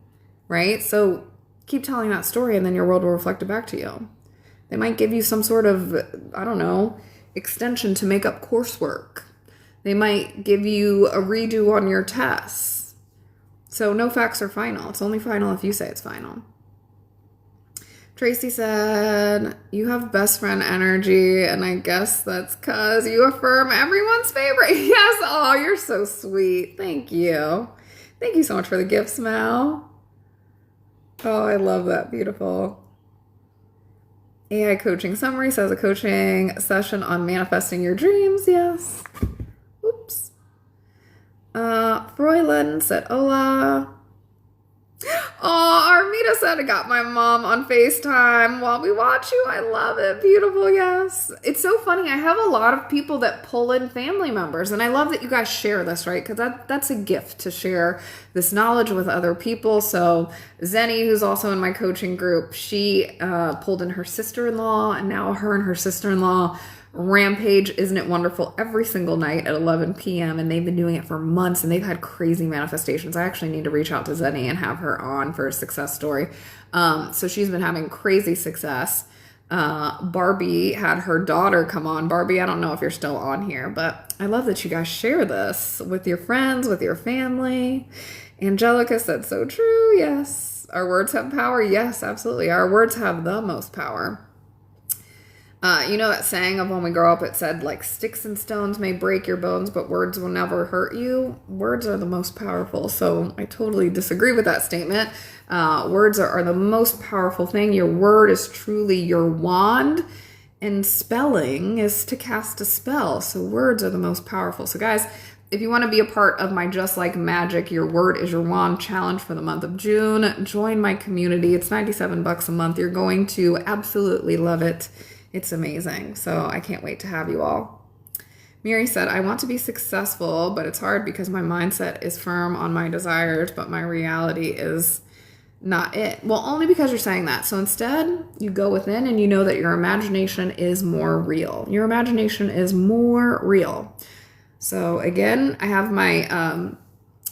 Right? So keep telling that story and then your world will reflect it back to you. They might give you some sort of, extension to make up coursework. They might give you a redo on your tests. So no facts are final. It's only final if you say it's final. Tracy said, you have best friend energy, and I guess that's because you affirm everyone's favorite. Yes, oh, you're so sweet. Thank you. Thank you so much for the gifts, Mal. Oh, I love that. Beautiful. AI coaching summary says a coaching session on manifesting your dreams. Yes. Oops. Froylan said hola. Oh, Armida said I got my mom on FaceTime while we watch you. I love it. Beautiful, yes. It's so funny. I have a lot of people that pull in family members, and I love that you guys share this, right? Because that's a gift to share this knowledge with other people. So Zenny, who's also in my coaching group, she pulled in her sister-in-law, and now her and her sister-in-law rampage, isn't it wonderful, every single night at 11 p.m. and they've been doing it for months and they've had crazy manifestations. I actually need to reach out to Zenny and have her on for a success story. So she's been having crazy success. Barbie had her daughter come on. Barbie, I don't know if you're still on here, but I love that you guys share this with your friends, with your family. Angelica said, so true. Yes. Our words have power. Yes, absolutely. Our words have the most power. You know that saying of when we grow up, it said like sticks and stones may break your bones, but words will never hurt you. Words are the most powerful. So I totally disagree with that statement. Words are the most powerful thing. Your word is truly your wand, and spelling is to cast a spell. So words are the most powerful. So guys, if you want to be a part of my Just Like Magic, Your Word is Your Wand challenge for the month of June, join my community. It's $97 a month. You're going to absolutely love it. It's amazing. So I can't wait to have you all. Mary said, I want to be successful, but it's hard because my mindset is firm on my desires, but my reality is not it. Well, only because you're saying that. So instead, you go within and you know that your imagination is more real. Your imagination is more real. So again, I have my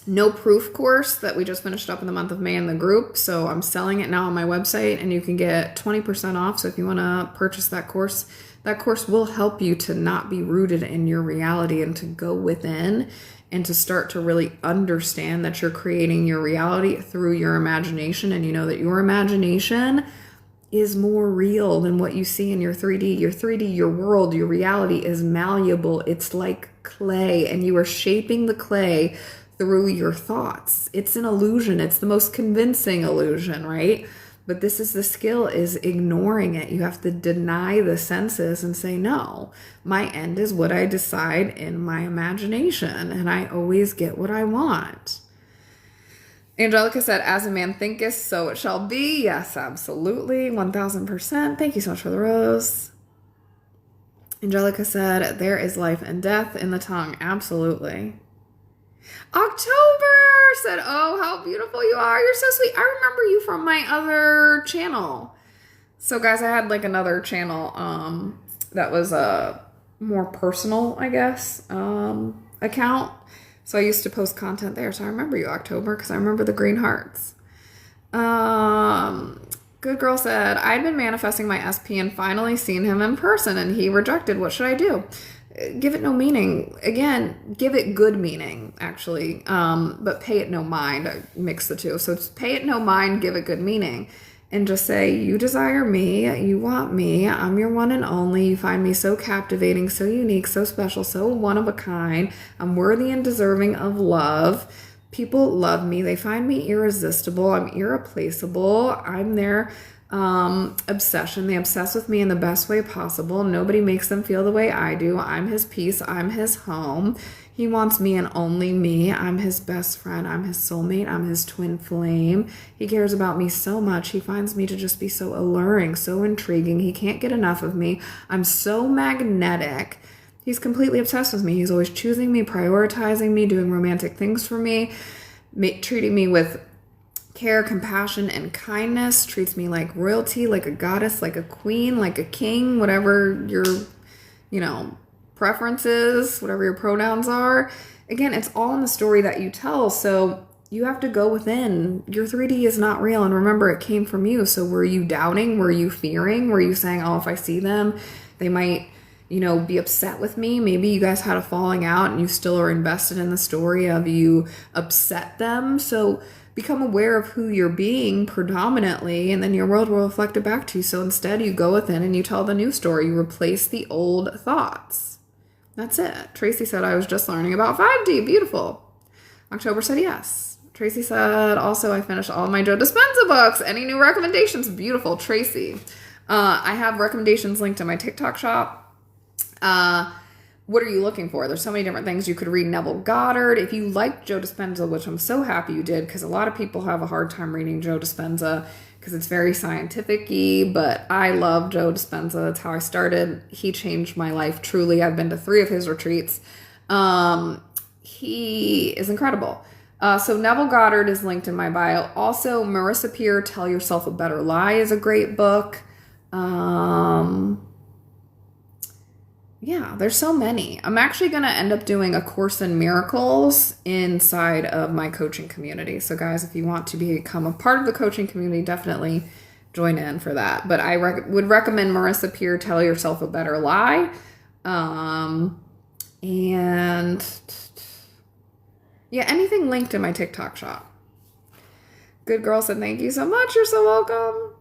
no proof course that we just finished up in the month of May in the group. So I'm selling it now on my website and you can get 20% off. So if you want to purchase that course will help you to not be rooted in your reality and to go within and to start to really understand that you're creating your reality through your imagination. And you know that your imagination is more real than what you see in your 3D. Your 3D, your world, your reality is malleable. It's like clay, and you are shaping the clay through your thoughts. It's an illusion. It's the most convincing illusion, right? But this is the skill, is ignoring it. You have to deny the senses and say, no, my end is what I decide in my imagination, and I always get what I want. Angelica said, as a man thinketh, so it shall be. Yes, absolutely. 1000%. Thank you so much for the rose. Angelica said, there is life and death in the tongue. Absolutely. October said, oh, how beautiful you are. You're so sweet. I remember you from my other channel. So guys, I had like another channel that was a more personal, I guess, account. So I used to post content there. So I remember you, October, because I remember the green hearts. Good girl said, I'd been manifesting my SP and finally seen him in person and he rejected. What should I do? Give it no meaning. Again, give it good meaning, actually, but pay it no mind. I mix the two. So it's pay it no mind, give it good meaning. And just say, you desire me, you want me, I'm your one and only, you find me so captivating, so unique, so special, so one of a kind, I'm worthy and deserving of love. People love me, they find me irresistible, I'm irreplaceable, I'm their obsession. They obsess with me in the best way possible. Nobody makes them feel the way I do. I'm his peace. I'm his home. He wants me and only me. I'm his best friend. I'm his soulmate. I'm his twin flame. He cares about me so much. He finds me to just be so alluring, so intriguing. He can't get enough of me. I'm so magnetic. He's completely obsessed with me. He's always choosing me, prioritizing me, doing romantic things for me, treating me with care, compassion, and kindness, treats me like royalty, like a goddess, like a queen, like a king, whatever your, preferences, whatever your pronouns are. Again, it's all in the story that you tell. So you have to go within. Your 3D is not real. And remember, it came from you. So were you doubting? Were you fearing? Were you saying, oh, if I see them, they might, be upset with me? Maybe you guys had a falling out and you still are invested in the story of you upset them. So become aware of who you're being predominantly, and then your world will reflect it back to you. So instead, you go within and you tell the new story. You replace the old thoughts. That's it. Tracy said, I was just learning about 5D. Beautiful. October said yes. Tracy said, also, I finished all my Joe Dispenza books. Any new recommendations? Beautiful, Tracy. I have recommendations linked in my TikTok shop. What are you looking for? There's so many different things. You could read Neville Goddard. If you like Joe Dispenza, which I'm so happy you did, because a lot of people have a hard time reading Joe Dispenza because it's very scientific-y, but I love Joe Dispenza. That's how I started. He changed my life, truly. I've been to 3 of his retreats. He is incredible. So Neville Goddard is linked in my bio. Also, Marissa Peer, Tell Yourself a Better Lie is a great book. Yeah, there's so many. I'm actually going to end up doing a Course in Miracles inside of my coaching community. So guys, if you want to become a part of the coaching community, definitely join in for that. But I would recommend Marissa Peer, Tell Yourself a Better Lie. And yeah, anything linked in my TikTok shop. Good Girl said, thank you so much. You're so welcome.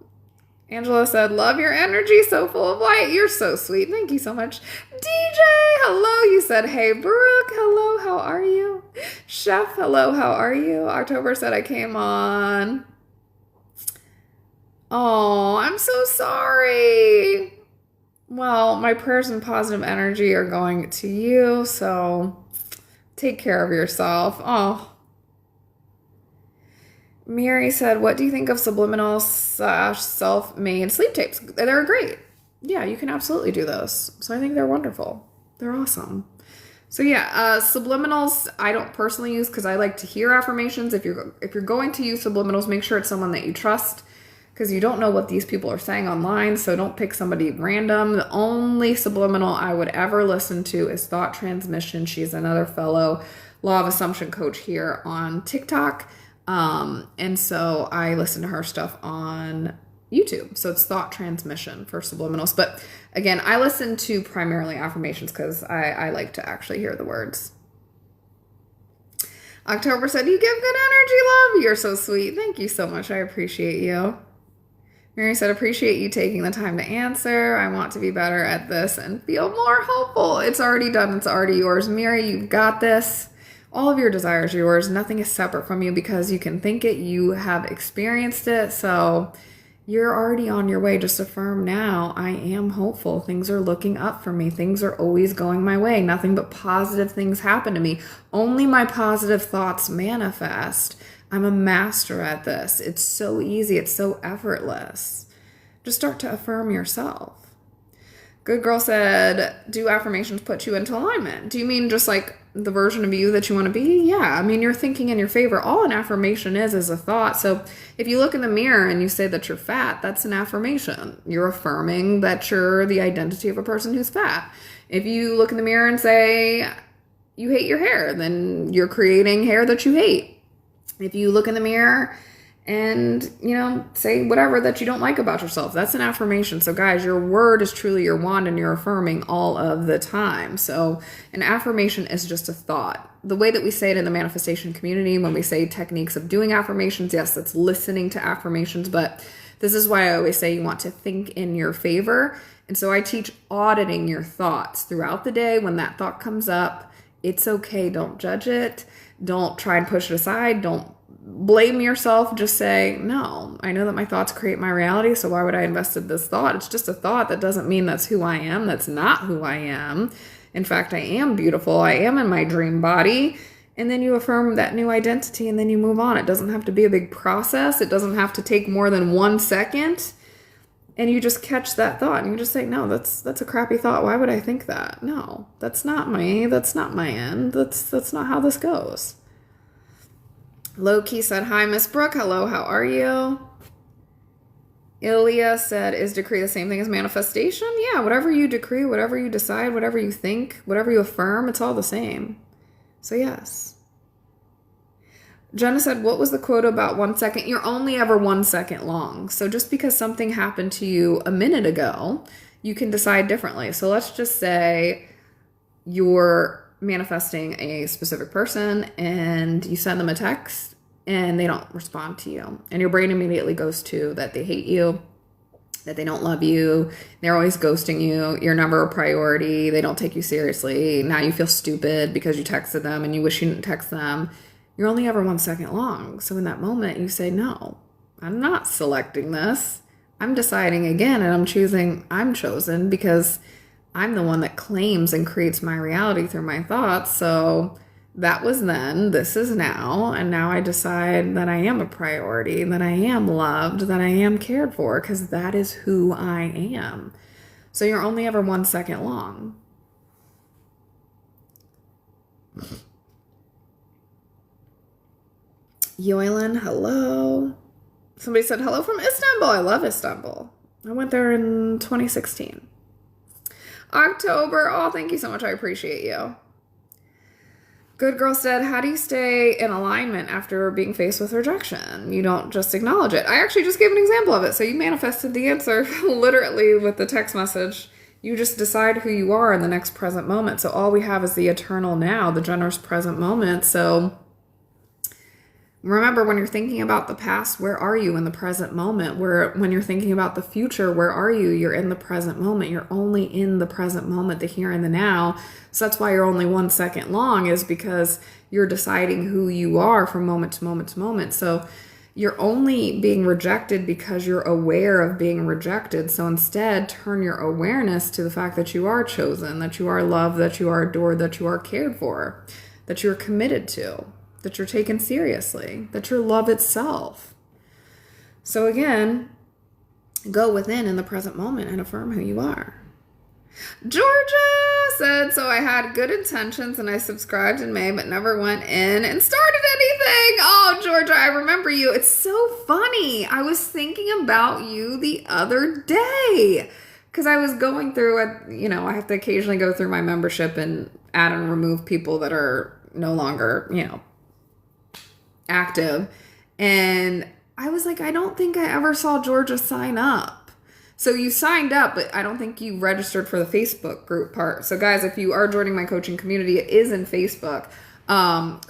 Angela said, love your energy, so full of light. You're so sweet. Thank you so much. DJ, hello. You said, hey, Brooke. Hello, how are you? Chef, hello, how are you? October said, I came on. Oh, I'm so sorry. Well, my prayers and positive energy are going to you, so take care of yourself. Oh. Mary said, what do you think of subliminal / self-made sleep tapes? They're great. Yeah, you can absolutely do those. So I think they're wonderful. They're awesome. So yeah, subliminals I don't personally use because I like to hear affirmations. If you're going to use subliminals, make sure it's someone that you trust because you don't know what these people are saying online. So don't pick somebody random. The only subliminal I would ever listen to is Thought Transmission. She's another fellow Law of Assumption coach here on TikTok. And so I listen to her stuff on YouTube. So it's Thought Transmission for subliminals. But again, I listen to primarily affirmations because I like to actually hear the words. October said, you give good energy, love. You're so sweet. Thank you so much. I appreciate you. Mary said, appreciate you taking the time to answer. I want to be better at this and feel more hopeful. It's already done. It's already yours. Mary, you've got this. All of your desires are yours. Nothing is separate from you because you can think it. You have experienced it. So you're already on your way. Just affirm now. I am hopeful. Things are looking up for me. Things are always going my way. Nothing but positive things happen to me. Only my positive thoughts manifest. I'm a master at this. It's so easy. It's so effortless. Just start to affirm yourself. Good Girl said, do affirmations put you into alignment? Do you mean just like the version of you that you want to be? Yeah, I mean, you're thinking in your favor. All an affirmation is a thought. So if you look in the mirror and you say that you're fat, that's an affirmation. You're affirming that you're the identity of a person who's fat. If you look in the mirror and say you hate your hair, then you're creating hair that you hate. If you look in the mirror and, say whatever that you don't like about yourself, that's an affirmation. So guys, your word is truly your wand and you're affirming all of the time. So an affirmation is just a thought. The way that we say it in the manifestation community, when we say techniques of doing affirmations, yes, that's listening to affirmations, but this is why I always say you want to think in your favor. And so I teach auditing your thoughts throughout the day. When that thought comes up, it's okay. Don't judge it. Don't try and push it aside. Don't blame yourself. Just say, no, I know that my thoughts create my reality, so why would I invest in this thought? It's just a thought. That doesn't mean that's who I am. That's not who I am. In fact, I am beautiful. I am in my dream body. And then you affirm that new identity and then you move on. It doesn't have to be a big process. It doesn't have to take more than 1 second. And you just catch that thought and you just say, no, that's a crappy thought. Why would I think that? No, that's not me. That's not my end. That's not how this goes. Low-key said, hi, Miss Brooke. Hello, how are you? Ilya said, is decree the same thing as manifestation? Yeah, whatever you decree, whatever you decide, whatever you think, whatever you affirm, it's all the same. So yes. Jenna said, what was the quote about 1 second? You're only ever 1 second long. So just because something happened to you a minute ago, you can decide differently. So let's just say you're manifesting a specific person and you send them a text and they don't respond to you. And your brain immediately goes to that they hate you, that they don't love you, they're always ghosting you, you're never a priority, they don't take you seriously. Now you feel stupid because you texted them and you wish you didn't text them. You're only ever 1 second long. So in that moment, you say, no, I'm not selecting this. I'm deciding again, and I'm chosen because I'm the one that claims and creates my reality through my thoughts. So that was then, this is now, and now I decide that I am a priority, that I am loved, that I am cared for, because that is who I am. So you're only ever 1 second long. Yoilan, hello. Somebody said hello from Istanbul. I love Istanbul. I went there in 2016. October. Oh, thank you so much. I appreciate you. Good Girl said, how do you stay in alignment after being faced with rejection? You don't just acknowledge it. I actually just gave an example of it. So you manifested the answer literally with the text message. You just decide who you are in the next present moment. So all we have is the eternal now, the generous present moment. So remember, when you're thinking about the past, where are you in the present moment? When you're thinking about the future, where are you? You're in the present moment. You're only in the present moment, the here and the now. So that's why you're only 1 second long, is because you're deciding who you are from moment to moment to moment. So you're only being rejected because you're aware of being rejected. So instead, turn your awareness to the fact that you are chosen, that you are loved, that you are adored, that you are cared for, that you're committed to, that you're taken seriously, that you're love itself. So again, go within in the present moment and affirm who you are. Georgia said, so I had good intentions and I subscribed in May, but never went in and started anything. Oh, Georgia, I remember you. It's so funny. I was thinking about you the other day because I was going through it. I have to occasionally go through my membership and add and remove people that are no longer, active. And I was like, I don't think I ever saw Georgia sign up. So you signed up, but I don't think you registered for the Facebook group part. So guys, if you are joining my coaching community, it is in Facebook.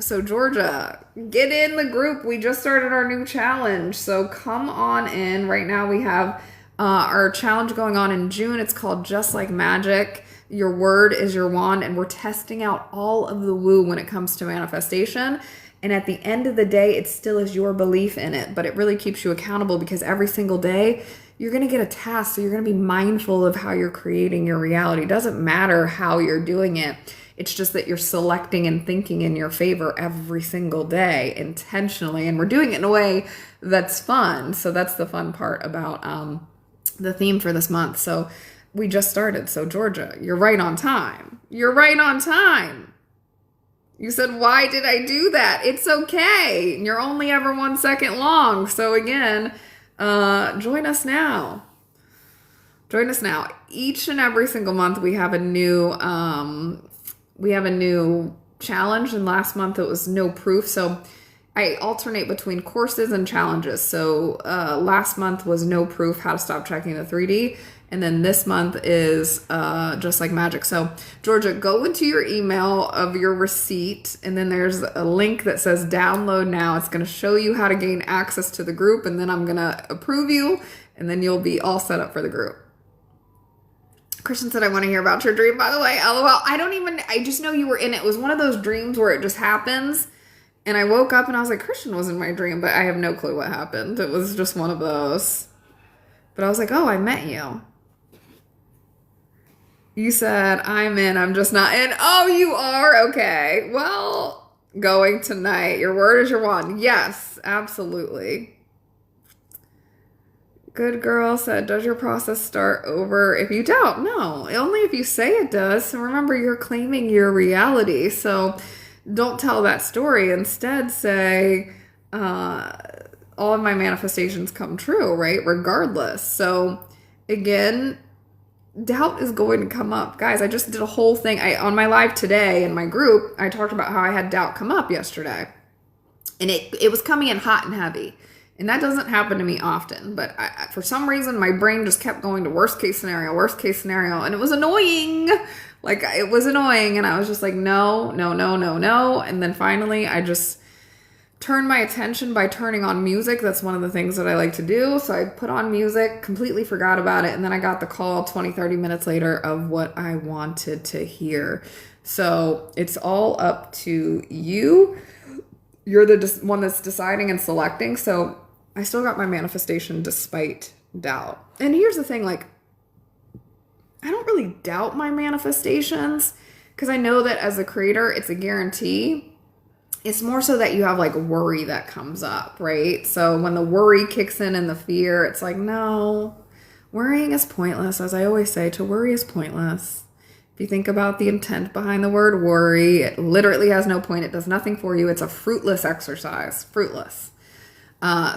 So Georgia, get in the group. We just started our new challenge. So come on in. Right now we have our challenge going on in June. It's called Just Like Magic. Your word is your wand. And we're testing out all of the woo when it comes to manifestation. And at the end of the day, it still is your belief in it, but it really keeps you accountable because every single day you're going to get a task. So you're going to be mindful of how you're creating your reality. It doesn't matter how you're doing it. It's just that you're selecting and thinking in your favor every single day intentionally. And we're doing it in a way that's fun. So that's the fun part about the theme for this month. So we just started. So Georgia, you're right on time. You're right on time. You said, why did I do that? It's okay. You're only ever 1 second long. So again, join us now. Join us now. Each and every single month we have a new challenge. And last month it was no proof. So I alternate between courses and challenges. So last month was no proof, how to stop checking the 3D. And then this month is Just Like Magic. So Georgia, go into your email of your receipt, and then there's a link that says download now. It's going to show you how to gain access to the group, and then I'm going to approve you, and then you'll be all set up for the group. Christian said, I want to hear about your dream, by the way. LOL. I just know you were in it. It was one of those dreams where it just happens. And I woke up and I was like, Christian was in my dream, but I have no clue what happened. It was just one of those. But I was like, oh, I met you. You said, I'm in, I'm just not in. Oh, you are? Okay. Well, going tonight. Your word is your wand. Yes, absolutely. Good Girl said, does your process start over if you don't? No, only if you say it does. So remember, you're claiming your reality. So don't tell that story. Instead, say, all of my manifestations come true, right? Regardless. So again, doubt is going to come up. Guys, I just did a whole thing. On my live today in my group, I talked about how I had doubt come up yesterday. And it was coming in hot and heavy. And that doesn't happen to me often. But for some reason, my brain just kept going to worst case scenario. And it was annoying. It was annoying. And I was just like, no. And then finally, I just turned my attention by turning on music. That's one of the things that I like to do. So I put on music, completely forgot about it. And then I got the call 20, 30 minutes later of what I wanted to hear. So it's all up to you. you're the one that's deciding and selecting. So I still got my manifestation despite doubt. And here's the thing, like, I don't really doubt my manifestations because I know that as a creator, it's a guarantee. It's more so that you have like worry that comes up, right? So when the worry kicks in and the fear, it's like, no, worrying is pointless. As I always say, to worry is pointless. If you think about the intent behind the word worry, it literally has no point. It does nothing for you. It's a fruitless exercise, fruitless.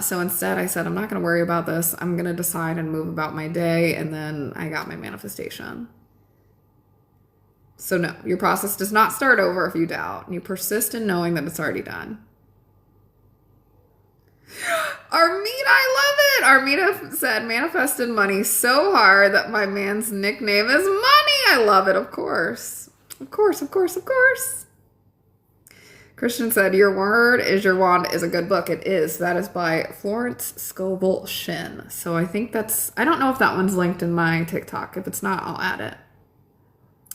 So instead I said, I'm not going to worry about this. I'm going to decide and move about my day. And then I got my manifestation. So no, your process does not start over if you doubt. You persist in knowing that it's already done. Armita, I love it. Armita said, manifested money so hard that my man's nickname is Money. I love it, of course. Of course, of course, of course. Christian said, Your Word is Your Wand is a good book. It is. That is by Florence Scovel Shinn. So I think I don't know if that one's linked in my TikTok. If it's not, I'll add it.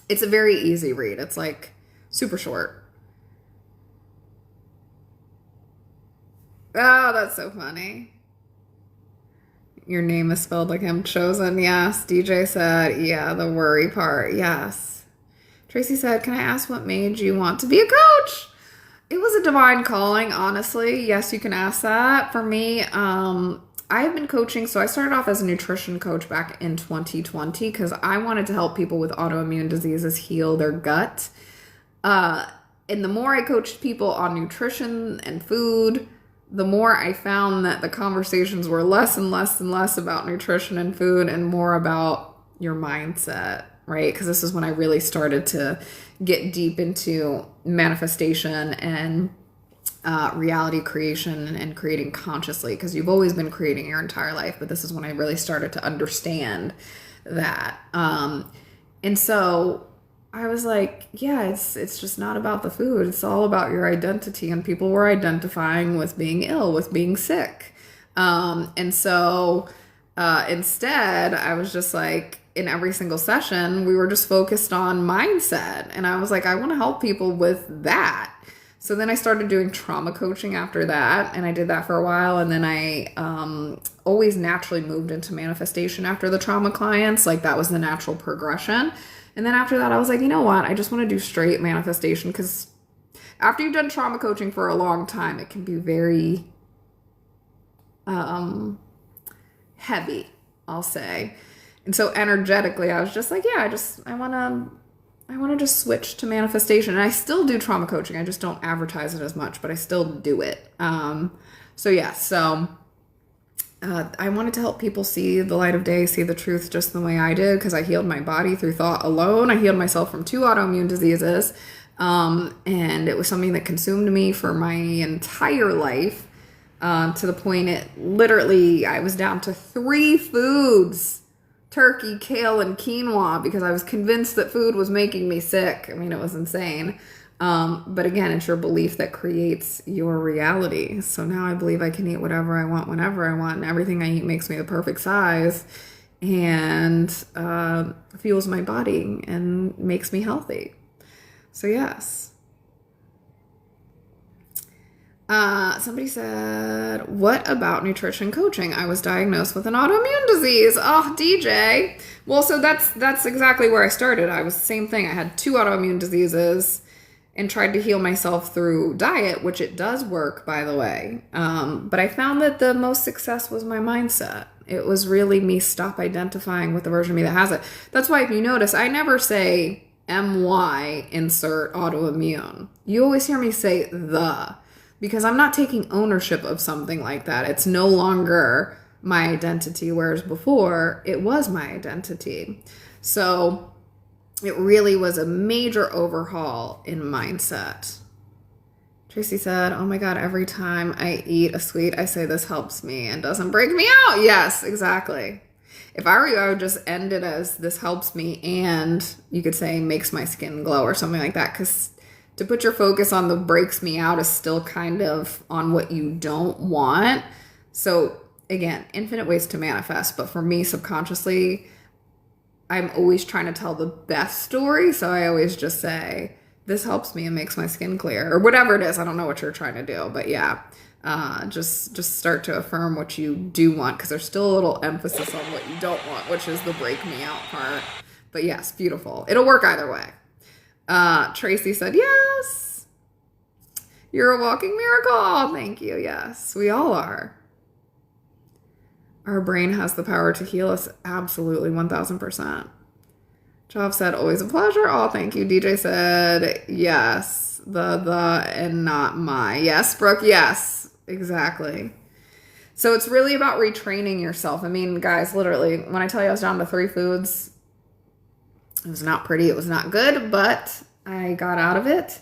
It's a very easy read. It's like super short. Oh, that's so funny. Your name is spelled like I'm chosen. Yes. DJ said, yeah, the worry part. Yes. Tracy said, can I ask what made you want to be a coach? It was a divine calling, honestly. Yes, you can ask that. For me, I've been coaching. So I started off as a nutrition coach back in 2020 because I wanted to help people with autoimmune diseases heal their gut. And the more I coached people on nutrition and food, the more I found that the conversations were less and less and less about nutrition and food and more about your mindset, right? Because this is when I really started to get deep into manifestation and reality creation and creating consciously, because you've always been creating your entire life, but this is when I really started to understand that. And so I was like, yeah, it's just not about the food. It's all about your identity. And people were identifying with being ill, with being sick. And so instead, I was just like, in every single session, we were just focused on mindset. And I was like, I want to help people with that. So then I started doing trauma coaching after that. And I did that for a while. And then I always naturally moved into manifestation after the trauma clients. Like that was the natural progression. And then after that, I was like, you know what? I just want to do straight manifestation, because after you've done trauma coaching for a long time, it can be very heavy, I'll say. And so energetically, I was just like, yeah, I want to just switch to manifestation. And I still do trauma coaching. I just don't advertise it as much, but I still do it. I wanted to help people see the light of day, see the truth just the way I did, because I healed my body through thought alone. I healed myself from 2 autoimmune diseases. And it was something that consumed me for my entire life, to the point I was down to 3 foods: turkey, kale, and quinoa, because I was convinced that food was making me sick. I mean, it was insane. But again, it's your belief that creates your reality. So now I believe I can eat whatever I want, whenever I want, and everything I eat makes me the perfect size and fuels my body and makes me healthy. So yes. Somebody said, what about nutrition coaching? I was diagnosed with an autoimmune disease. Oh, DJ. Well, so that's exactly where I started. I was the same thing. I had 2 autoimmune diseases and tried to heal myself through diet, which it does work, by the way. But I found that the most success was my mindset. It was really me stop identifying with the version of me that has it. That's why if you notice, I never say MY insert autoimmune. You always hear me say the, because I'm not taking ownership of something like that. It's no longer my identity, whereas before it was my identity. So it really was a major overhaul in mindset. Tracy said, oh my God, every time I eat a sweet, I say this helps me and doesn't break me out. Yes, exactly. If I were you, I would just end it as this helps me, and you could say makes my skin glow or something like that, because to put your focus on the breaks me out is still kind of on what you don't want. So again, infinite ways to manifest. But for me, subconsciously, I'm always trying to tell the best story. So I always just say, this helps me and makes my skin clear, or whatever it is. I don't know what you're trying to do, but yeah, just start to affirm what you do want, because there's still a little emphasis on what you don't want, which is the break me out part. But yes, beautiful. It'll work either way. Tracy said, yes, you're a walking miracle. Thank you. Yes, we all are. Our brain has the power to heal us. Absolutely. 1000%. Job said, always a pleasure. Oh, thank you. DJ said, yes, the, and not my. Yes, Brooke. Yes, exactly. So it's really about retraining yourself. I mean, guys, literally, when I tell you I was down to 3 foods, it was not pretty. It was not good, but I got out of it.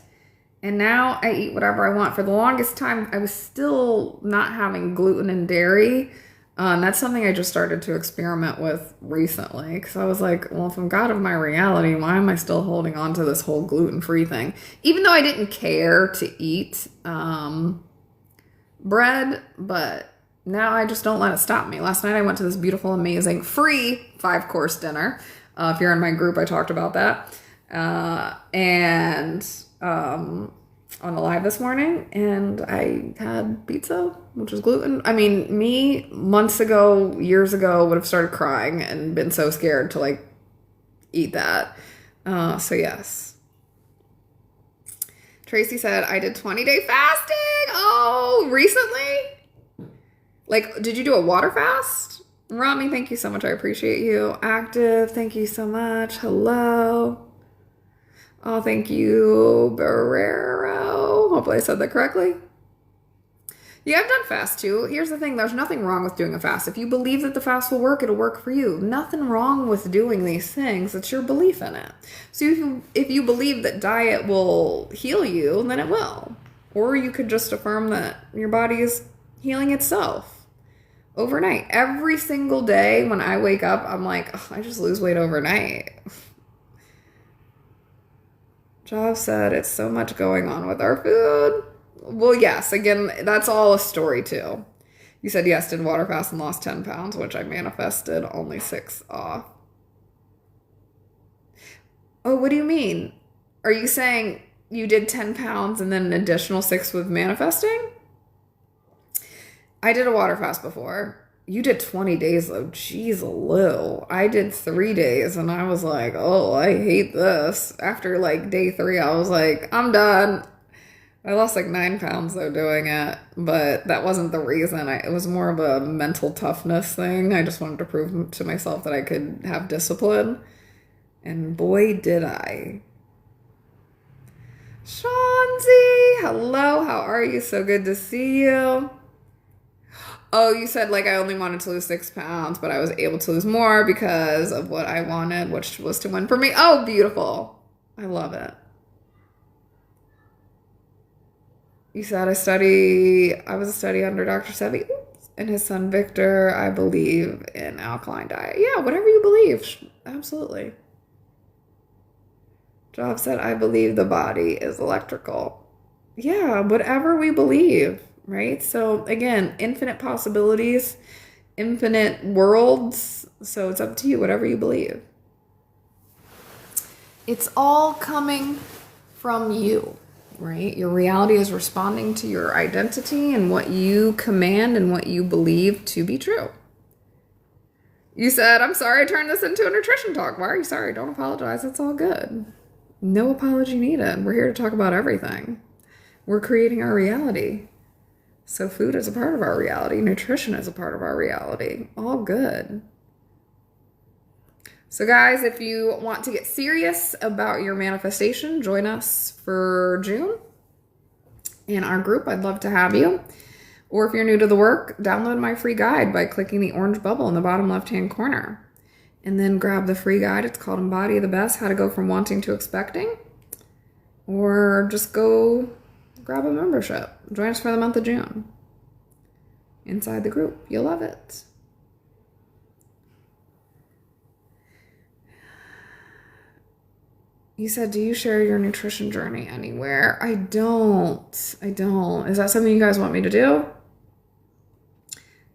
And now I eat whatever I want. For the longest time, I was still not having gluten and dairy. That's something I just started to experiment with recently, because I was like, well, if I'm God of my reality, why am I still holding on to this whole gluten-free thing? Even though I didn't care to eat bread, but now I just don't let it stop me. Last night I went to this beautiful, amazing, free 5-course dinner. If you're in my group, I talked about that. And on the live this morning, and I had pizza, which was gluten. I mean, me months ago, years ago, would have started crying and been so scared to like eat that. So yes. Tracy said, I did 20-day fasting. Oh, recently? Like, did you do a water fast? Rami, thank you so much. I appreciate you. Active, thank you so much. Hello. Oh, thank you, Barrero. Hopefully I said that correctly. Yeah, I've done fast too. Here's the thing. There's nothing wrong with doing a fast. If you believe that the fast will work, it'll work for you. Nothing wrong with doing these things. It's your belief in it. So if you believe that diet will heal you, then it will. Or you could just affirm that your body is healing itself overnight. Every single day when I wake up, I'm like, oh, I just lose weight overnight. Job said, it's so much going on with our food. Well, yes, again, that's all a story too. You said yes, did water fast and lost 10 pounds, which I manifested only 6 off. Oh, what do you mean? Are you saying you did 10 pounds and then an additional 6 with manifesting? I did a water fast before. You did 20 days though. Jeez, Lou. I did 3 days and I was like, oh, I hate this. After like day 3, I was like, I'm done. I lost like 9 pounds though doing it, but that wasn't the reason. It was more of a mental toughness thing. I just wanted to prove to myself that I could have discipline. And boy, did I. Shanzi, hello, how are you? So good to see you. Oh, you said like I only wanted to lose 6 pounds, but I was able to lose more because of what I wanted, which was to win for me. Oh, beautiful. I love it. You said I was a study under Dr. Sebi and his son Victor. I believe in alkaline diet. Yeah, whatever you believe. Absolutely. Job said, I believe the body is electrical. Yeah, whatever we believe, right? So again, infinite possibilities, infinite worlds. So it's up to you, whatever you believe. It's all coming from you. Right? Your reality is responding to your identity and what you command and what you believe to be true. You said, I'm sorry I turned this into a nutrition talk. Why are you sorry? Don't apologize. It's all good. No apology needed. We're here to talk about everything. We're creating our reality. So food is a part of our reality. Nutrition is a part of our reality. All good. So guys, if you want to get serious about your manifestation, join us for June in our group. I'd love to have you. Or if you're new to the work, download my free guide by clicking the orange bubble in the bottom left-hand corner. And then grab the free guide. It's called Embody the Best, How to Go From Wanting to Expecting. Or just go grab a membership. Join us for the month of June. Inside the group. You'll love it. You said, do you share your nutrition journey anywhere? I don't. Is that something you guys want me to do?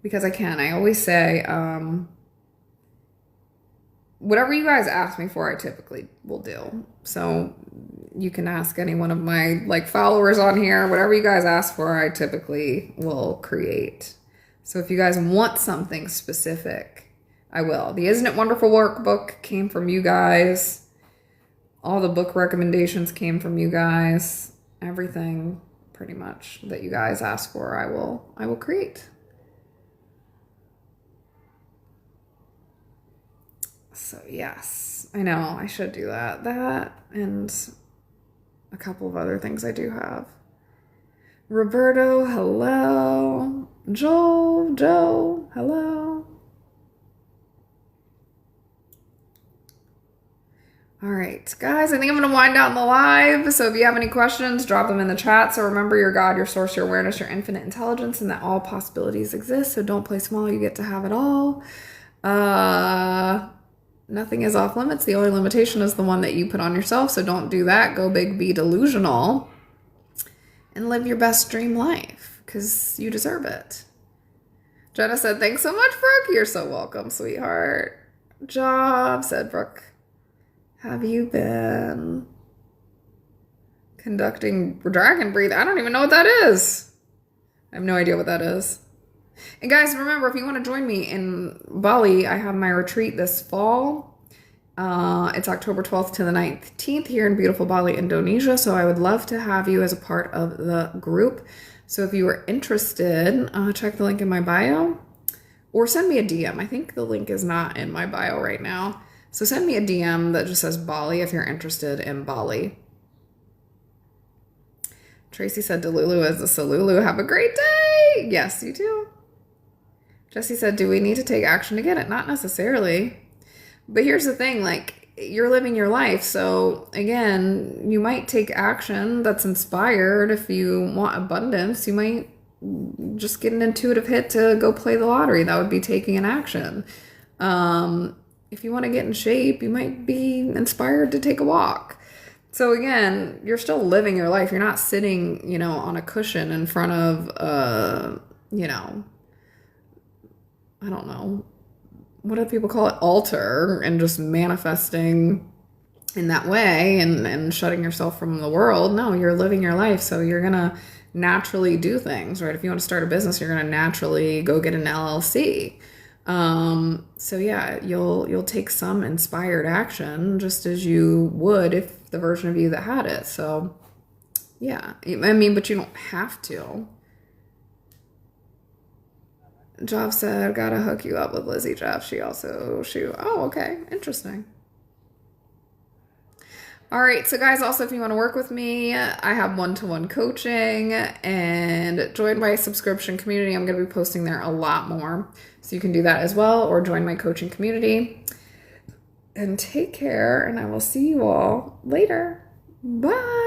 Because I can. I always say, whatever you guys ask me for, I typically will do. So you can ask any one of my like followers on here. Whatever you guys ask for, I typically will create. So if you guys want something specific, I will. The Isn't It Wonderful workbook came from you guys. All the book recommendations came from you guys. Everything pretty much that you guys ask for, I will create. So yes, I know I should do that. That and a couple of other things I do have. Roberto, hello. Joe, hello. All right, guys, I think I'm going to wind down the live. So if you have any questions, drop them in the chat. So remember, your God, your source, your awareness, your infinite intelligence, and that all possibilities exist. So don't play small. You get to have it all. Nothing is off limits. The only limitation is the one that you put on yourself. So don't do that. Go big, be delusional, and live your best dream life because you deserve it. Jenna said, thanks so much, Brooke. You're so welcome, sweetheart. Job, said Brooke. Have you been conducting Dragon Breathe? I don't even know what that is. I have no idea what that is. And guys, remember, if you want to join me in Bali, I have my retreat this fall. It's October 12th to the 19th here in beautiful Bali, Indonesia. So I would love to have you as a part of the group. So if you are interested, check the link in my bio or send me a DM. I think the link is not in my bio right now. So send me a DM that just says Bali if you're interested in Bali. Tracy said Delulu is a Salulu. Have a great day. Yes, you too. Jesse said, do we need to take action to get it? Not necessarily. But here's the thing, like, you're living your life. So again, you might take action that's inspired. If you want abundance, you might just get an intuitive hit to go play the lottery. That would be taking an action. If you want to get in shape, you might be inspired to take a walk. So again, you're still living your life. You're not sitting, on a cushion in front of, I don't know, what do people call it? Altar, and just manifesting in that way and shutting yourself from the world. No, you're living your life. So you're going to naturally do things, right? If you want to start a business, you're going to naturally go get an LLC. So yeah, you'll take some inspired action just as you would if the version of you that had it. So yeah, I mean, but you don't have to. Job said, gotta hook you up with Lizzie Jeff. Oh, okay. Interesting. All right. So guys, also, if you want to work with me, I have one-to-one coaching and join my subscription community. I'm going to be posting there a lot more. So you can do that as well, or join my coaching community. And take care, and I will see you all later. Bye.